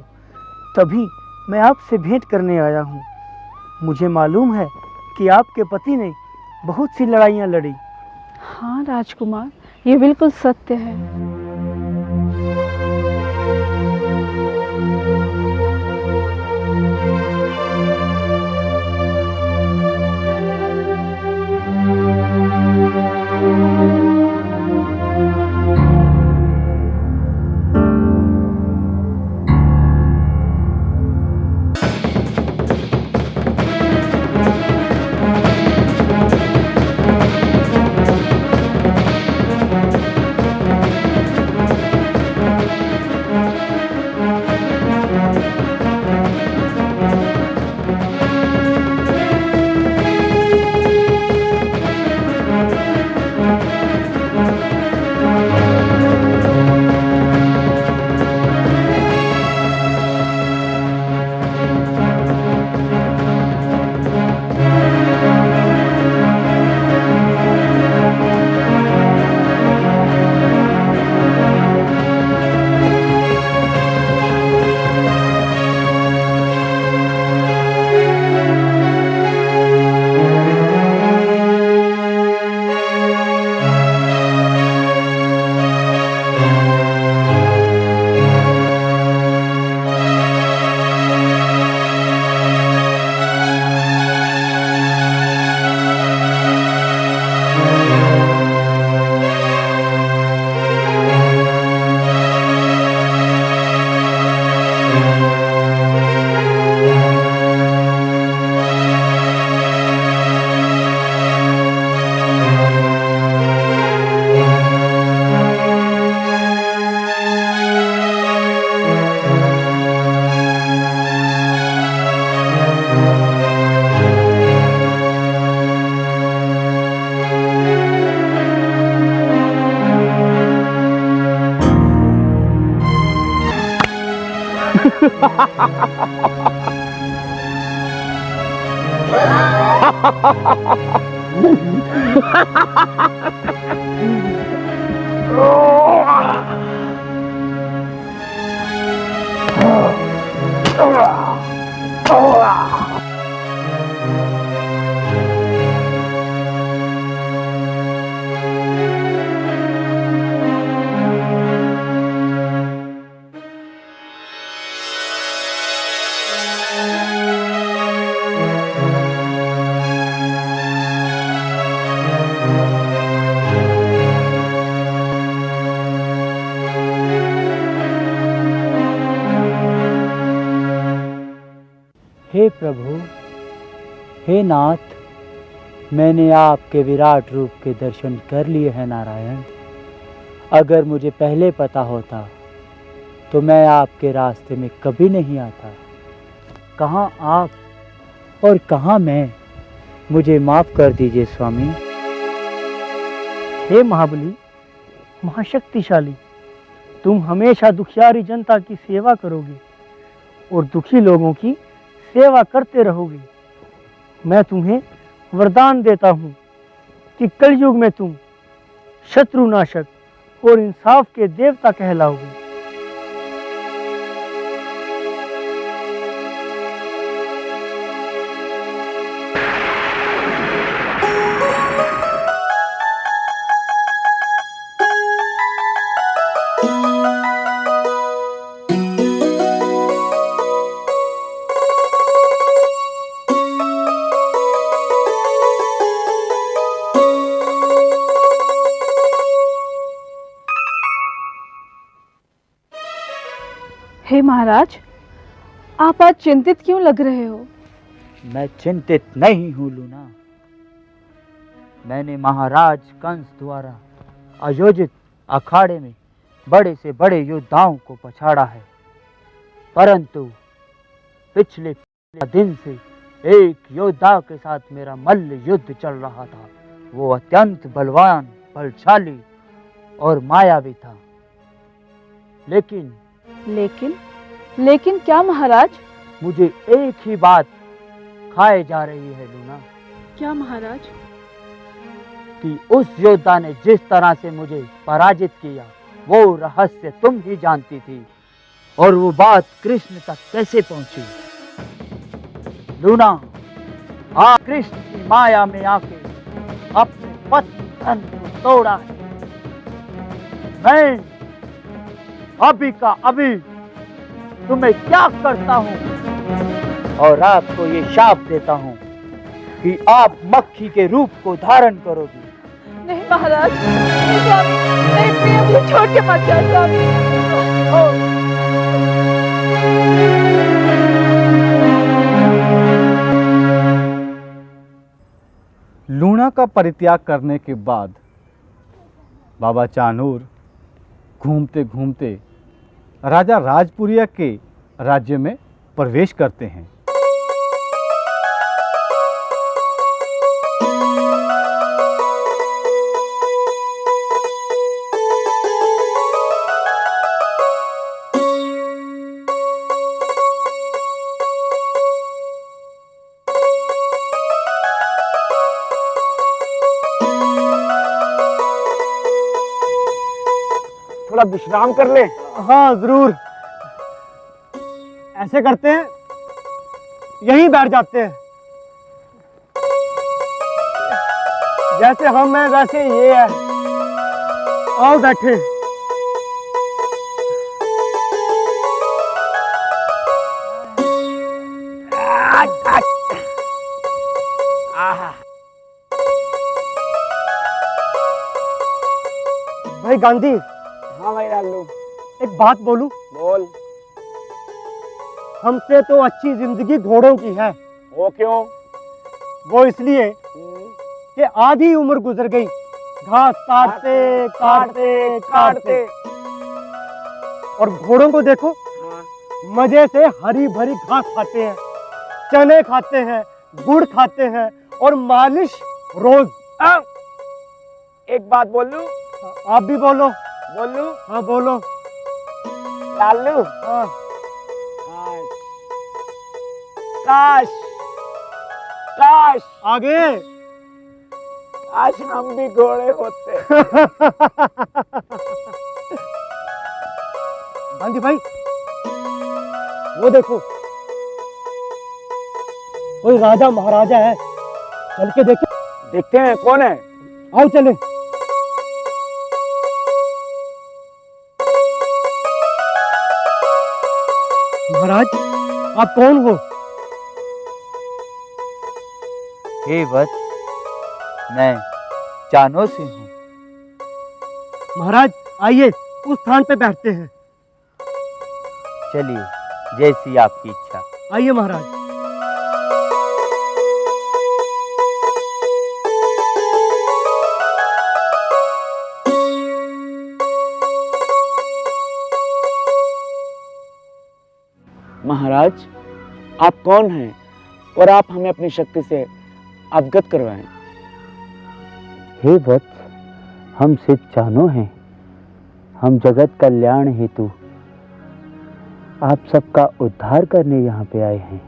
तभी मैं आपसे भेंट करने आया हूँ। मुझे मालूम है कि आपके पति ने बहुत सी लड़ाइयाँ लड़ी। हाँ राजकुमार, ये बिल्कुल सत्य है। प्रभु। हे नाथ, मैंने आपके विराट रूप के दर्शन कर लिए हैं नारायण। अगर मुझे पहले पता होता तो मैं आपके रास्ते में कभी नहीं आता। कहाँ आप और कहाँ मैं, मुझे माफ कर दीजिए स्वामी। हे महाबली, महाशक्तिशाली, तुम हमेशा दुखियारी जनता की सेवा करोगे और दुखी लोगों की सेवा करते रहोगे। मैं तुम्हें वरदान देता हूँ कि कलयुग में तुम शत्रुनाशक और इंसाफ के देवता कहलाओगे। हे महाराज, आप आज चिंतित क्यों लग रहे हो? मैं चिंतित नहीं हूँ लूना। मैंने महाराज कंस द्वारा आयोजित अखाड़े में बड़े से बड़े योद्धाओं को पछाड़ा है, परंतु पिछले दिन से एक योद्धा के साथ मेरा मल्ल युद्ध चल रहा था। वो अत्यंत बलवान, बलशाली और मायावी था। लेकिन क्या महाराज? मुझे एक ही बात खाए जा रही है लूना। क्या महाराज? कि उस योद्धा ने जिस तरह से मुझे पराजित किया, वो रहस्य तुम ही जानती थी, और वो बात कृष्ण तक कैसे पहुंची। लूना, आप कृष्ण की माया में आके अपने पति धन को तोड़ा है। मैं अभी का अभी तुम्हें क्या करता हूँ और आपको ये शाप देता हूँ कि आप मक्खी के रूप को धारण करोगी। नहीं महाराज, नहीं स्वामी, नहीं प्रिय, मुझे छोड़ के मत जाओ स्वामी। लूना का परित्याग करने के बाद बाबा चानूर घूमते घूमते राजा राजपुरिया के राज्य में प्रवेश करते हैं। थोड़ा विश्राम कर ले। हाँ जरूर, ऐसे करते हैं, यहीं बैठ जाते हैं। जैसे हम हैं वैसे ये है। आओ बैठे। भाई गांधी। हाँ भाई लालू। एक बात बोलूं? बोल। हमसे तो अच्छी जिंदगी घोड़ों की है। वो क्यों? वो इसलिए कि आधी उम्र गुजर गई घास काटते काटते काटते, और घोड़ों को देखो मजे से हरी भरी घास खाते हैं, चने खाते हैं, गुड़ खाते हैं और मालिश रोज। एक बात बोलूं? आप भी बोलो। बोलूं? हाँ बोलो। लालू। हाँ। काश काश आगे काश हम भी घोड़े होते। गांधी भाई, वो देखो, कोई राजा महाराजा है, चल के देखे। देखते हैं कौन है। आओ चले। महाराज, आप कौन हो? हे वत्स, मैं चानो से हूँ। महाराज आइए, उस स्थान पे बैठते हैं। चलिए, जैसी आपकी इच्छा। आइए महाराज। महाराज, आप कौन हैं और आप हमें अपनी शक्ति से अवगत करवाएं। हे वत्स, हम सिद्ध चानो हैं। हम जगत कल्याण हेतु आप सबका उद्धार करने यहाँ पे आए हैं।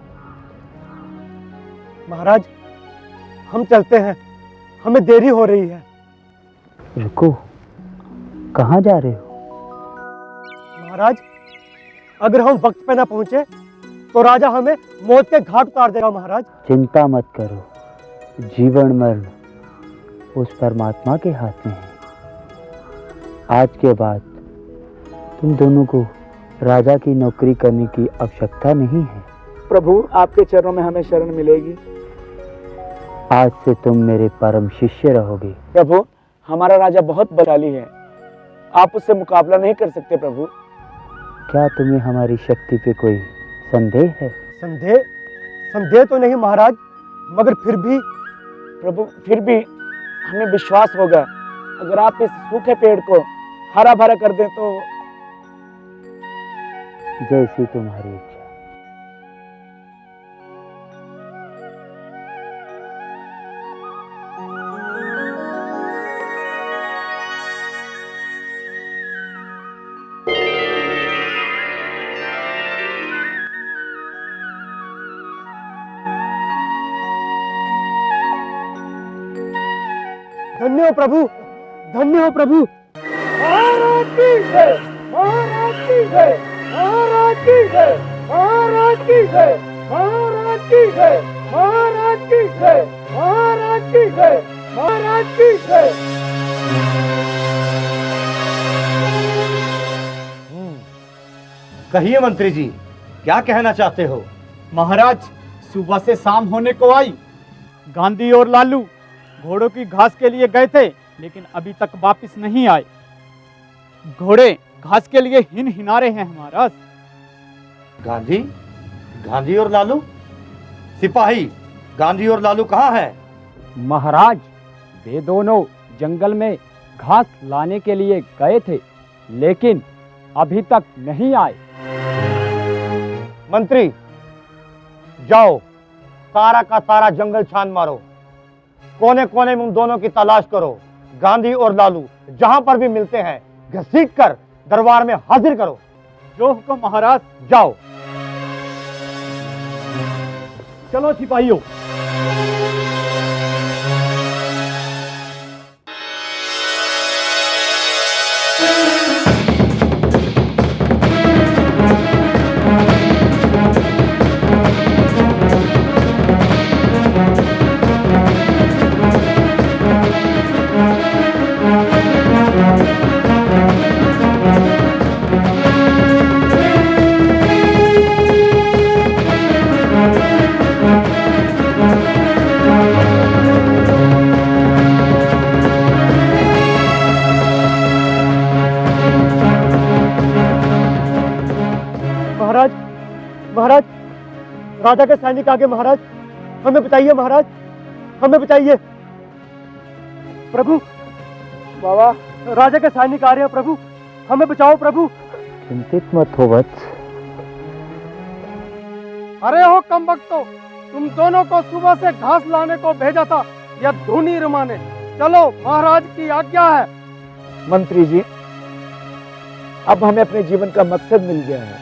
महाराज, हम चलते हैं, हमें देरी हो रही है। रुको, कहाँ जा रहे हो? महाराज, अगर हम वक्त पे ना पहुंचे तो राजा हमें मौत के घाट उतार देगा। महाराज, चिंता मत करो, जीवन मरण उस परमात्मा के हाथ में है। आज के बाद तुम दोनों को राजा की नौकरी करने की आवश्यकता नहीं है। प्रभु, आपके चरणों में हमें शरण मिलेगी। आज से तुम मेरे परम शिष्य रहोगे। प्रभु, हमारा राजा बहुत बलशाली है, आप उससे मुकाबला नहीं कर सकते। प्रभु, क्या तुम्हें हमारी शक्ति पे कोई संदेह है? संदेह तो नहीं महाराज, मगर फिर भी प्रभु, फिर भी हमें विश्वास होगा, अगर आप इस सूखे पेड़ को हरा भरा कर दें तो। जैसी तुम्हारी इच्छा। धन्य हो प्रभु, धन्य हो प्रभु। महाराज की जय, महाराज की जय, महाराज की जय, महाराज की जय, महाराज की जय, महाराज की जय, महाराज की जय, महाराज की जय। कहिए मंत्री जी, क्या कहना चाहते हो? महाराज, सुबह से शाम होने को आई, गांधी और लालू घोड़ों की घास के लिए गए थे, लेकिन अभी तक वापस नहीं आए। घोड़े घास के लिए हिना रहे हैं महाराज। गांधी और लालू? सिपाही, गांधी और लालू कहाँ हैं? महाराज, वे दोनों जंगल में घास लाने के लिए गए थे, लेकिन अभी तक नहीं आए। मंत्री, जाओ, सारा का सारा जंगल छान मारो, कोने कोने में उन दोनों की तलाश करो। गांधी और लालू जहां पर भी मिलते हैं घसीट कर दरबार में हाजिर करो। जो हुक्म महाराज। जाओ। चलो सिपाहियों। महाराज, राजा के सैनिक आगे। महाराज, हमें बचाइए। महाराज, हमें बचाइए। प्रभु, बाबा, राजा के सैनिक आ रहे हैं। प्रभु, हमें बचाओ। प्रभु, चिंतित मत हो वत्स। अरे हो कमबख्तो, तुम दोनों को सुबह से घास लाने को भेजा था, यह धूनी रमाने। चलो, महाराज की आज्ञा है। मंत्री जी, अब हमें अपने जीवन का मकसद मिल गया है।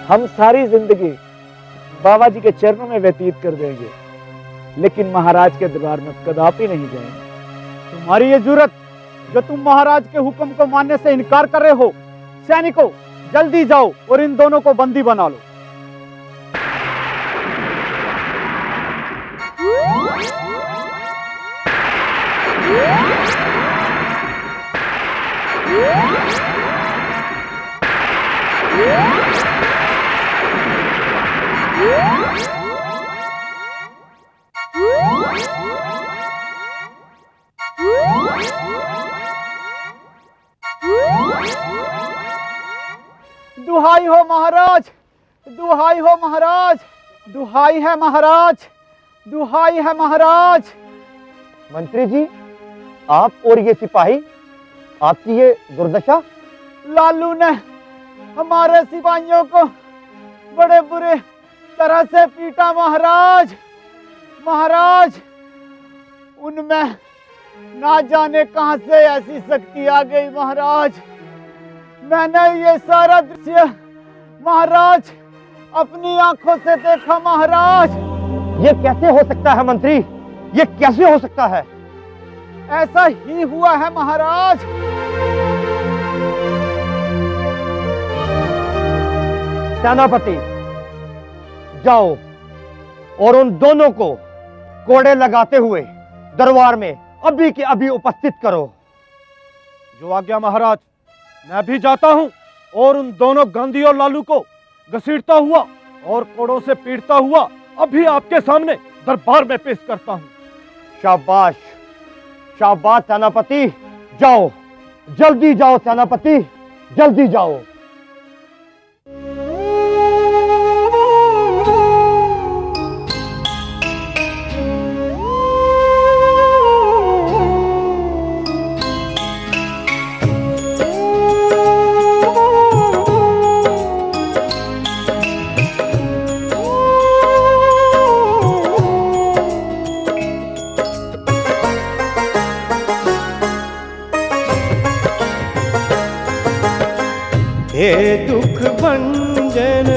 हम सारी जिंदगी बाबा जी के चरणों में व्यतीत कर देंगे, लेकिन महाराज के दरबार में कदापि नहीं जाएंगे। तुम्हारी ये जुर्रत जो तुम महाराज के हुक्म को मानने से इनकार कर रहे हो। सैनिकों, जल्दी जाओ और इन दोनों को बंदी बना लो। दुहाई हो महाराज, दुहाई हो महाराज, दुहाई है महाराज, दुहाई है महाराज। मंत्री जी, आप और ये सिपाही, आपकी ये दुर्दशा? लालू ने हमारे सिपाहियों को बड़े बुरे तरह से पीटा महाराज। महाराज, उनमें ना जाने कहां से ऐसी शक्ति आ गई महाराज। मैंने ये सारा दृश्य महाराज अपनी आंखों से देखा महाराज। ये कैसे हो सकता है मंत्री? ये कैसे हो सकता है? ऐसा ही हुआ है महाराज। सेनापति, जाओ और उन दोनों को कोड़े लगाते हुए दरबार में अभी के अभी उपस्थित करो। जो आज्ञा महाराज। मैं भी जाता हूं और उन दोनों गांधी और लालू को घसीटता हुआ और कोड़ों से पीटता हुआ अभी आपके सामने दरबार में पेश करता हूं। शाबाश, शाबाश सेनापति। जाओ, जल्दी जाओ सेनापति, जल्दी जाओ। हे दुख भंजन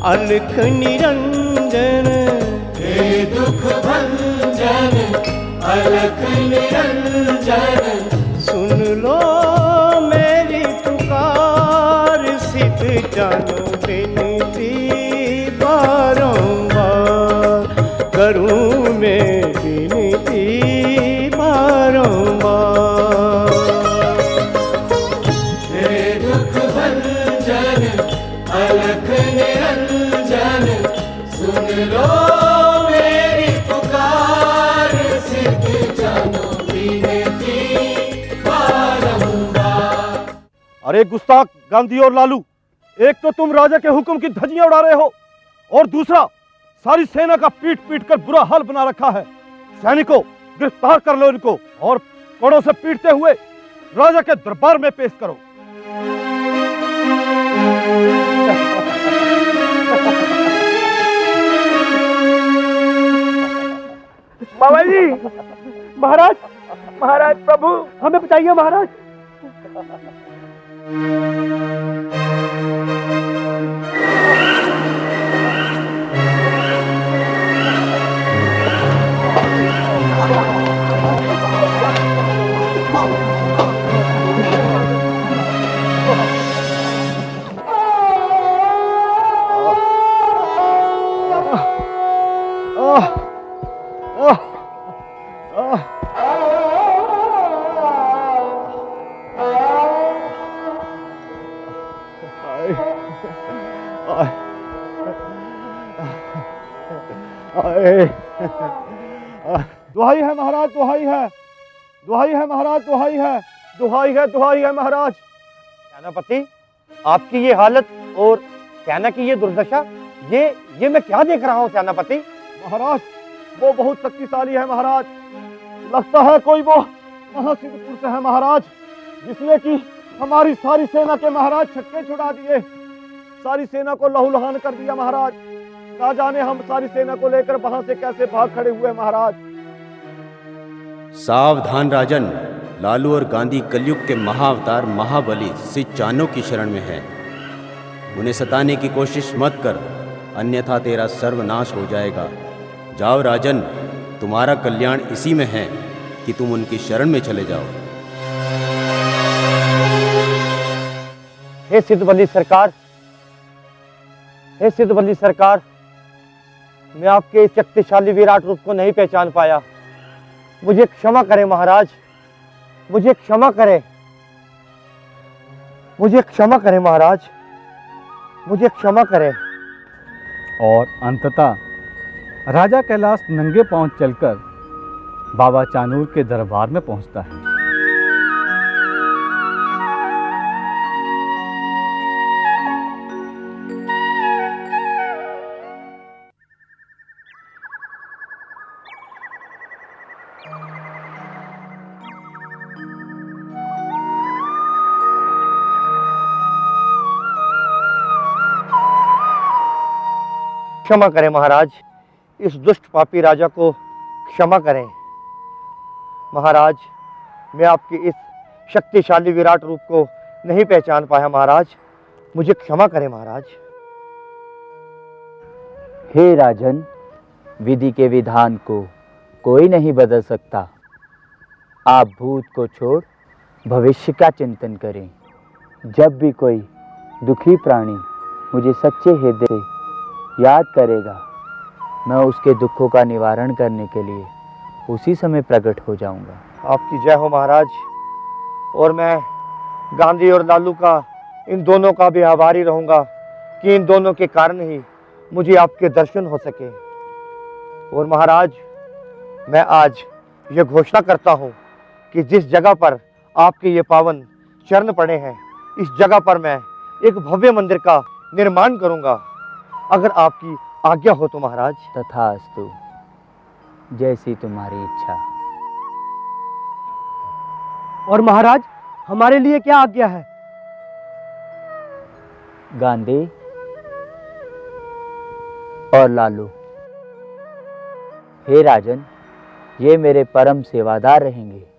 अलख निरंजन, हे दुख भंजन अलख निरंजन, सुन लो मेरी पुकार सिद्ध जानो बिनती बारंबार, करूं मैं बिनती बारंबार। अलख निरंजन सुन लो मेरी पुकार सिद्ध जानो बिनती बारंबार। अरे गुस्ताख गांधी और लालू, एक तो तुम राजा के हुक्म की धज्जियां उड़ा रहे हो और दूसरा सारी सेना का पीट पीट कर बुरा हाल बना रखा है। सैनिकों, गिरफ्तार कर लो इनको और कोड़ों से पीटते हुए राजा के दरबार में पेश करो। बाबा जी, महाराज, महाराज प्रभु हमें बचाइए महाराज। दुहाई है महाराज, दुहाई है, दुहाई है महाराज, दुहाई है, दुहाई है, दुहाई है महाराज। सेनापति, आपकी ये हालत और सेना की ये दुर्दशा, ये मैं क्या देख रहा हूँ सेनापति? महाराज, वो बहुत शक्तिशाली है महाराज। लगता है कोई वो महासिद्धपुर से है महाराज, जिसने कि हमारी सारी सेना के महाराज छक्के छुड़ा दिए, सारी सेना को लहूलुहान कर दिया महाराज। ना जाने हम सारी सेना को लेकर वहां से कैसे भाग खड़े हुए महाराज। सावधान राजन, लालू और गांधी कलयुग के महाअवतार महाबली श्री चानो की शरण में है। उन्हें सताने की कोशिश मत कर, अन्यथा तेरा सर्वनाश हो जाएगा। जाओ राजन, तुम्हारा कल्याण इसी में है कि तुम उनकी शरण में चले जाओ। हे सिद्धबली सरकार, हे सिद्धबली सरकार, मैं आपके इस शक्तिशाली विराट रूप को नहीं पहचान पाया। मुझे क्षमा करें महाराज, मुझे क्षमा करें, मुझे क्षमा करें महाराज, मुझे क्षमा करें। और अंततः राजा कैलाश नंगे पांव चलकर बाबा चानूर के दरबार में पहुंचता है। क्षमा करें महाराज, इस दुष्ट पापी राजा को क्षमा करें। महाराज, मैं आपके इस शक्तिशाली विराट रूप को नहीं पहचान पाया महाराज, मुझे क्षमा करें महाराज। हे राजन, विधि के विधान को कोई नहीं बदल सकता। आप भूत को छोड़ भविष्य का चिंतन करें। जब भी कोई दुखी प्राणी मुझे सच्चे हृदय से याद करेगा, मैं उसके दुखों का निवारण करने के लिए उसी समय प्रकट हो जाऊंगा। आपकी जय हो महाराज। और मैं गांधी और लालू का, इन दोनों का भी आभारी रहूंगा कि इन दोनों के कारण ही मुझे आपके दर्शन हो सके। और महाराज, मैं आज ये घोषणा करता हूँ कि जिस जगह पर आपके ये पावन चरण पड़े हैं, इस जगह पर मैं एक भव्य मंदिर का निर्माण करूंगा, अगर आपकी आज्ञा हो तो महाराज। तथास्तु, जैसी तुम्हारी इच्छा। और महाराज, हमारे लिए क्या आज्ञा है? गांधी और लालू, हे राजन, ये मेरे परम सेवादार रहेंगे।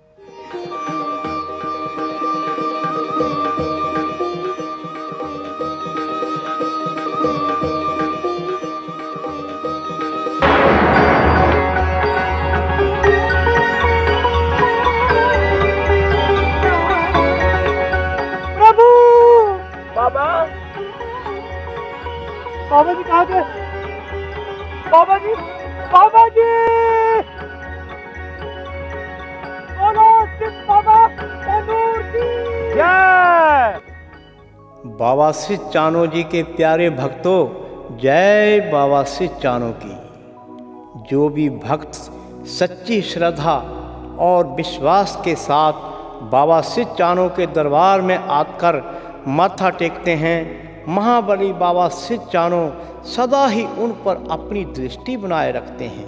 बाबा जी कहाँ गए? बाबा जी, बाबा जी! बोलो सिद्ध बाबा तनूर की जय। बाबा सिद्ध चानो जी के प्यारे भक्तों, जय बाबा सिद्ध चानो की। जो भी भक्त सच्ची श्रद्धा और विश्वास के साथ बाबा सिद्ध चानो के दरबार में आकर माथा टेकते हैं, महाबली बाबा सिद्ध चानो सदा ही उन पर अपनी दृष्टि बनाए रखते हैं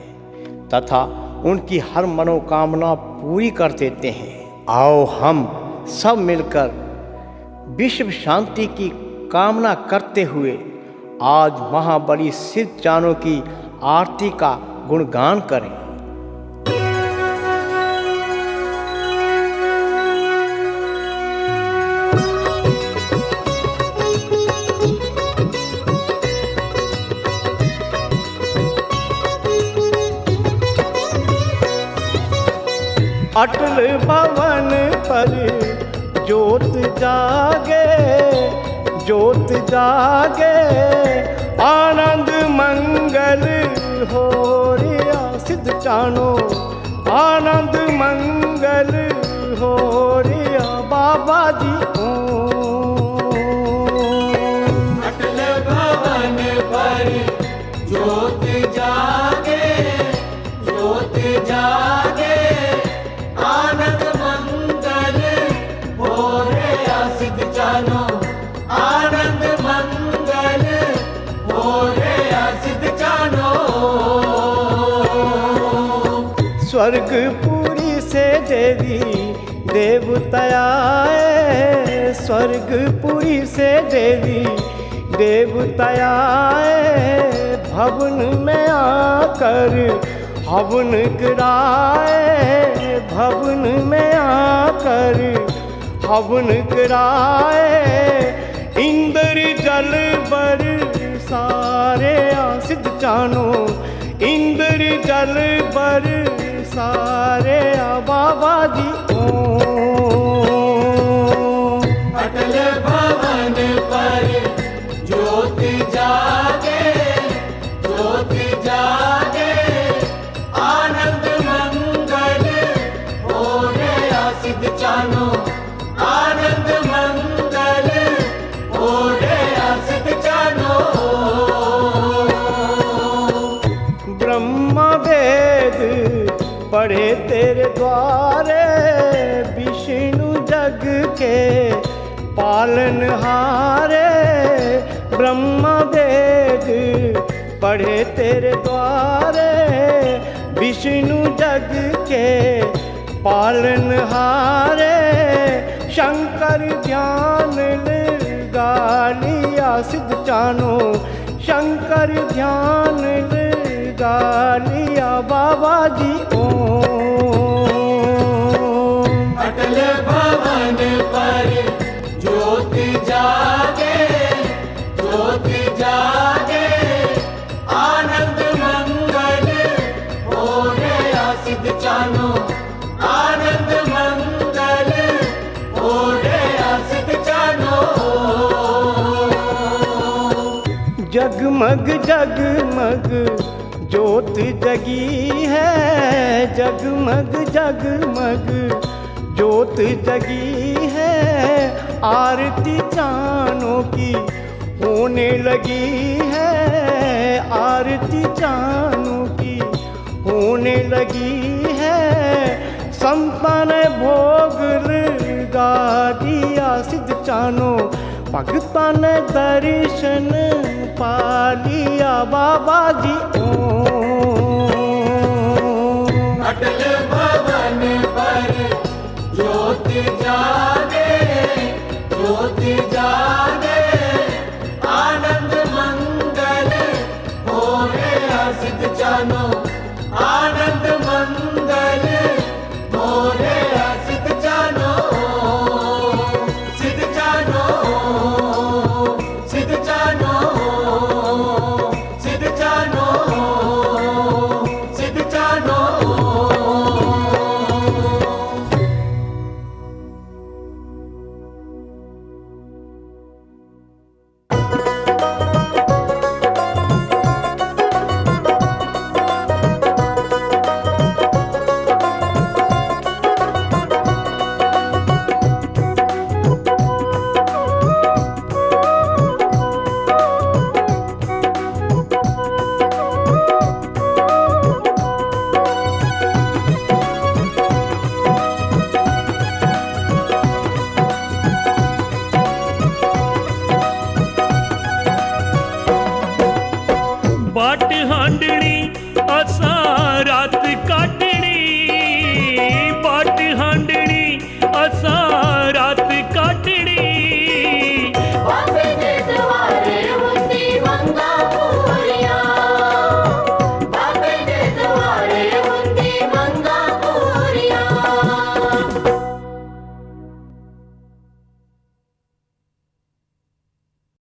तथा उनकी हर मनोकामना पूरी कर देते हैं। आओ हम सब मिलकर विश्व शांति की कामना करते हुए आज महाबली सिद्ध चानो की आरती का गुणगान करें। अटल भवन पर ज्योत जागे, ज्योत जागे, आनंद मंगल हो रिया सिद्ध चानो, आनंद मंगल हो रिया बाबा जी अटल भवन पर ज्योत जागे, ज्योत जागे, आनंद मंगल हो रिया सिद्ध चानो, आनंद मंगल हो रिया सिद्ध चानो। स्वर्गपुरी से देवी देवताया, स्वर्गपुरी से देवी देवताया भवन में आकर हवन कराए, भवन में आकर हवन कराए, इंद्र जल बरसारे सिद्ध चानो, इंद्र जल बरसारे बाबा जी अटल भवन पर ज्योत जागे, ज्योत जागे, आनंद मंगल हो रिया सिद्ध चानो, आनंद मंगल हो रिया सिद्ध चानो। ब्रह्मा वेद पढ़े तेरे द्वारे, विष्णु जग के पालनहारे, ब्रह्मा वेद पढ़े तेरे द्वारे, विष्णु जग के पालनहारे, शंकर ध्यान लगा लिया सिद्ध चानो, शंकर ध्यान लगा लिया बाबा जी ओम। अटल भवन पर ज्योति जागे, ज्योति जागे, आनंद मंगल हो गया सिद्ध चानो, आनंद मंगल हो गया सिद्ध चानो। जगमग जगमग ज्योत जगी है, जगमग जगमग ज्योत जगी है, आरती चानों की होने लगी है, आरती चानों की होने लगी है। संतन भोग लगा दिया सिद्ध चानो, भगतन दर्शन पा लिया बाबा जी ओम। अटल भवन पर ज्योति जागे, ज्योति जागे, आनंद मंगल हो गया सिद्ध चानो, आनंद मंगल हो गया सिद्ध चानो, सिद्ध चानो, सिद्ध चानो, सिद्ध चानो, सिद्ध चानो। बाट हांडणी असा रात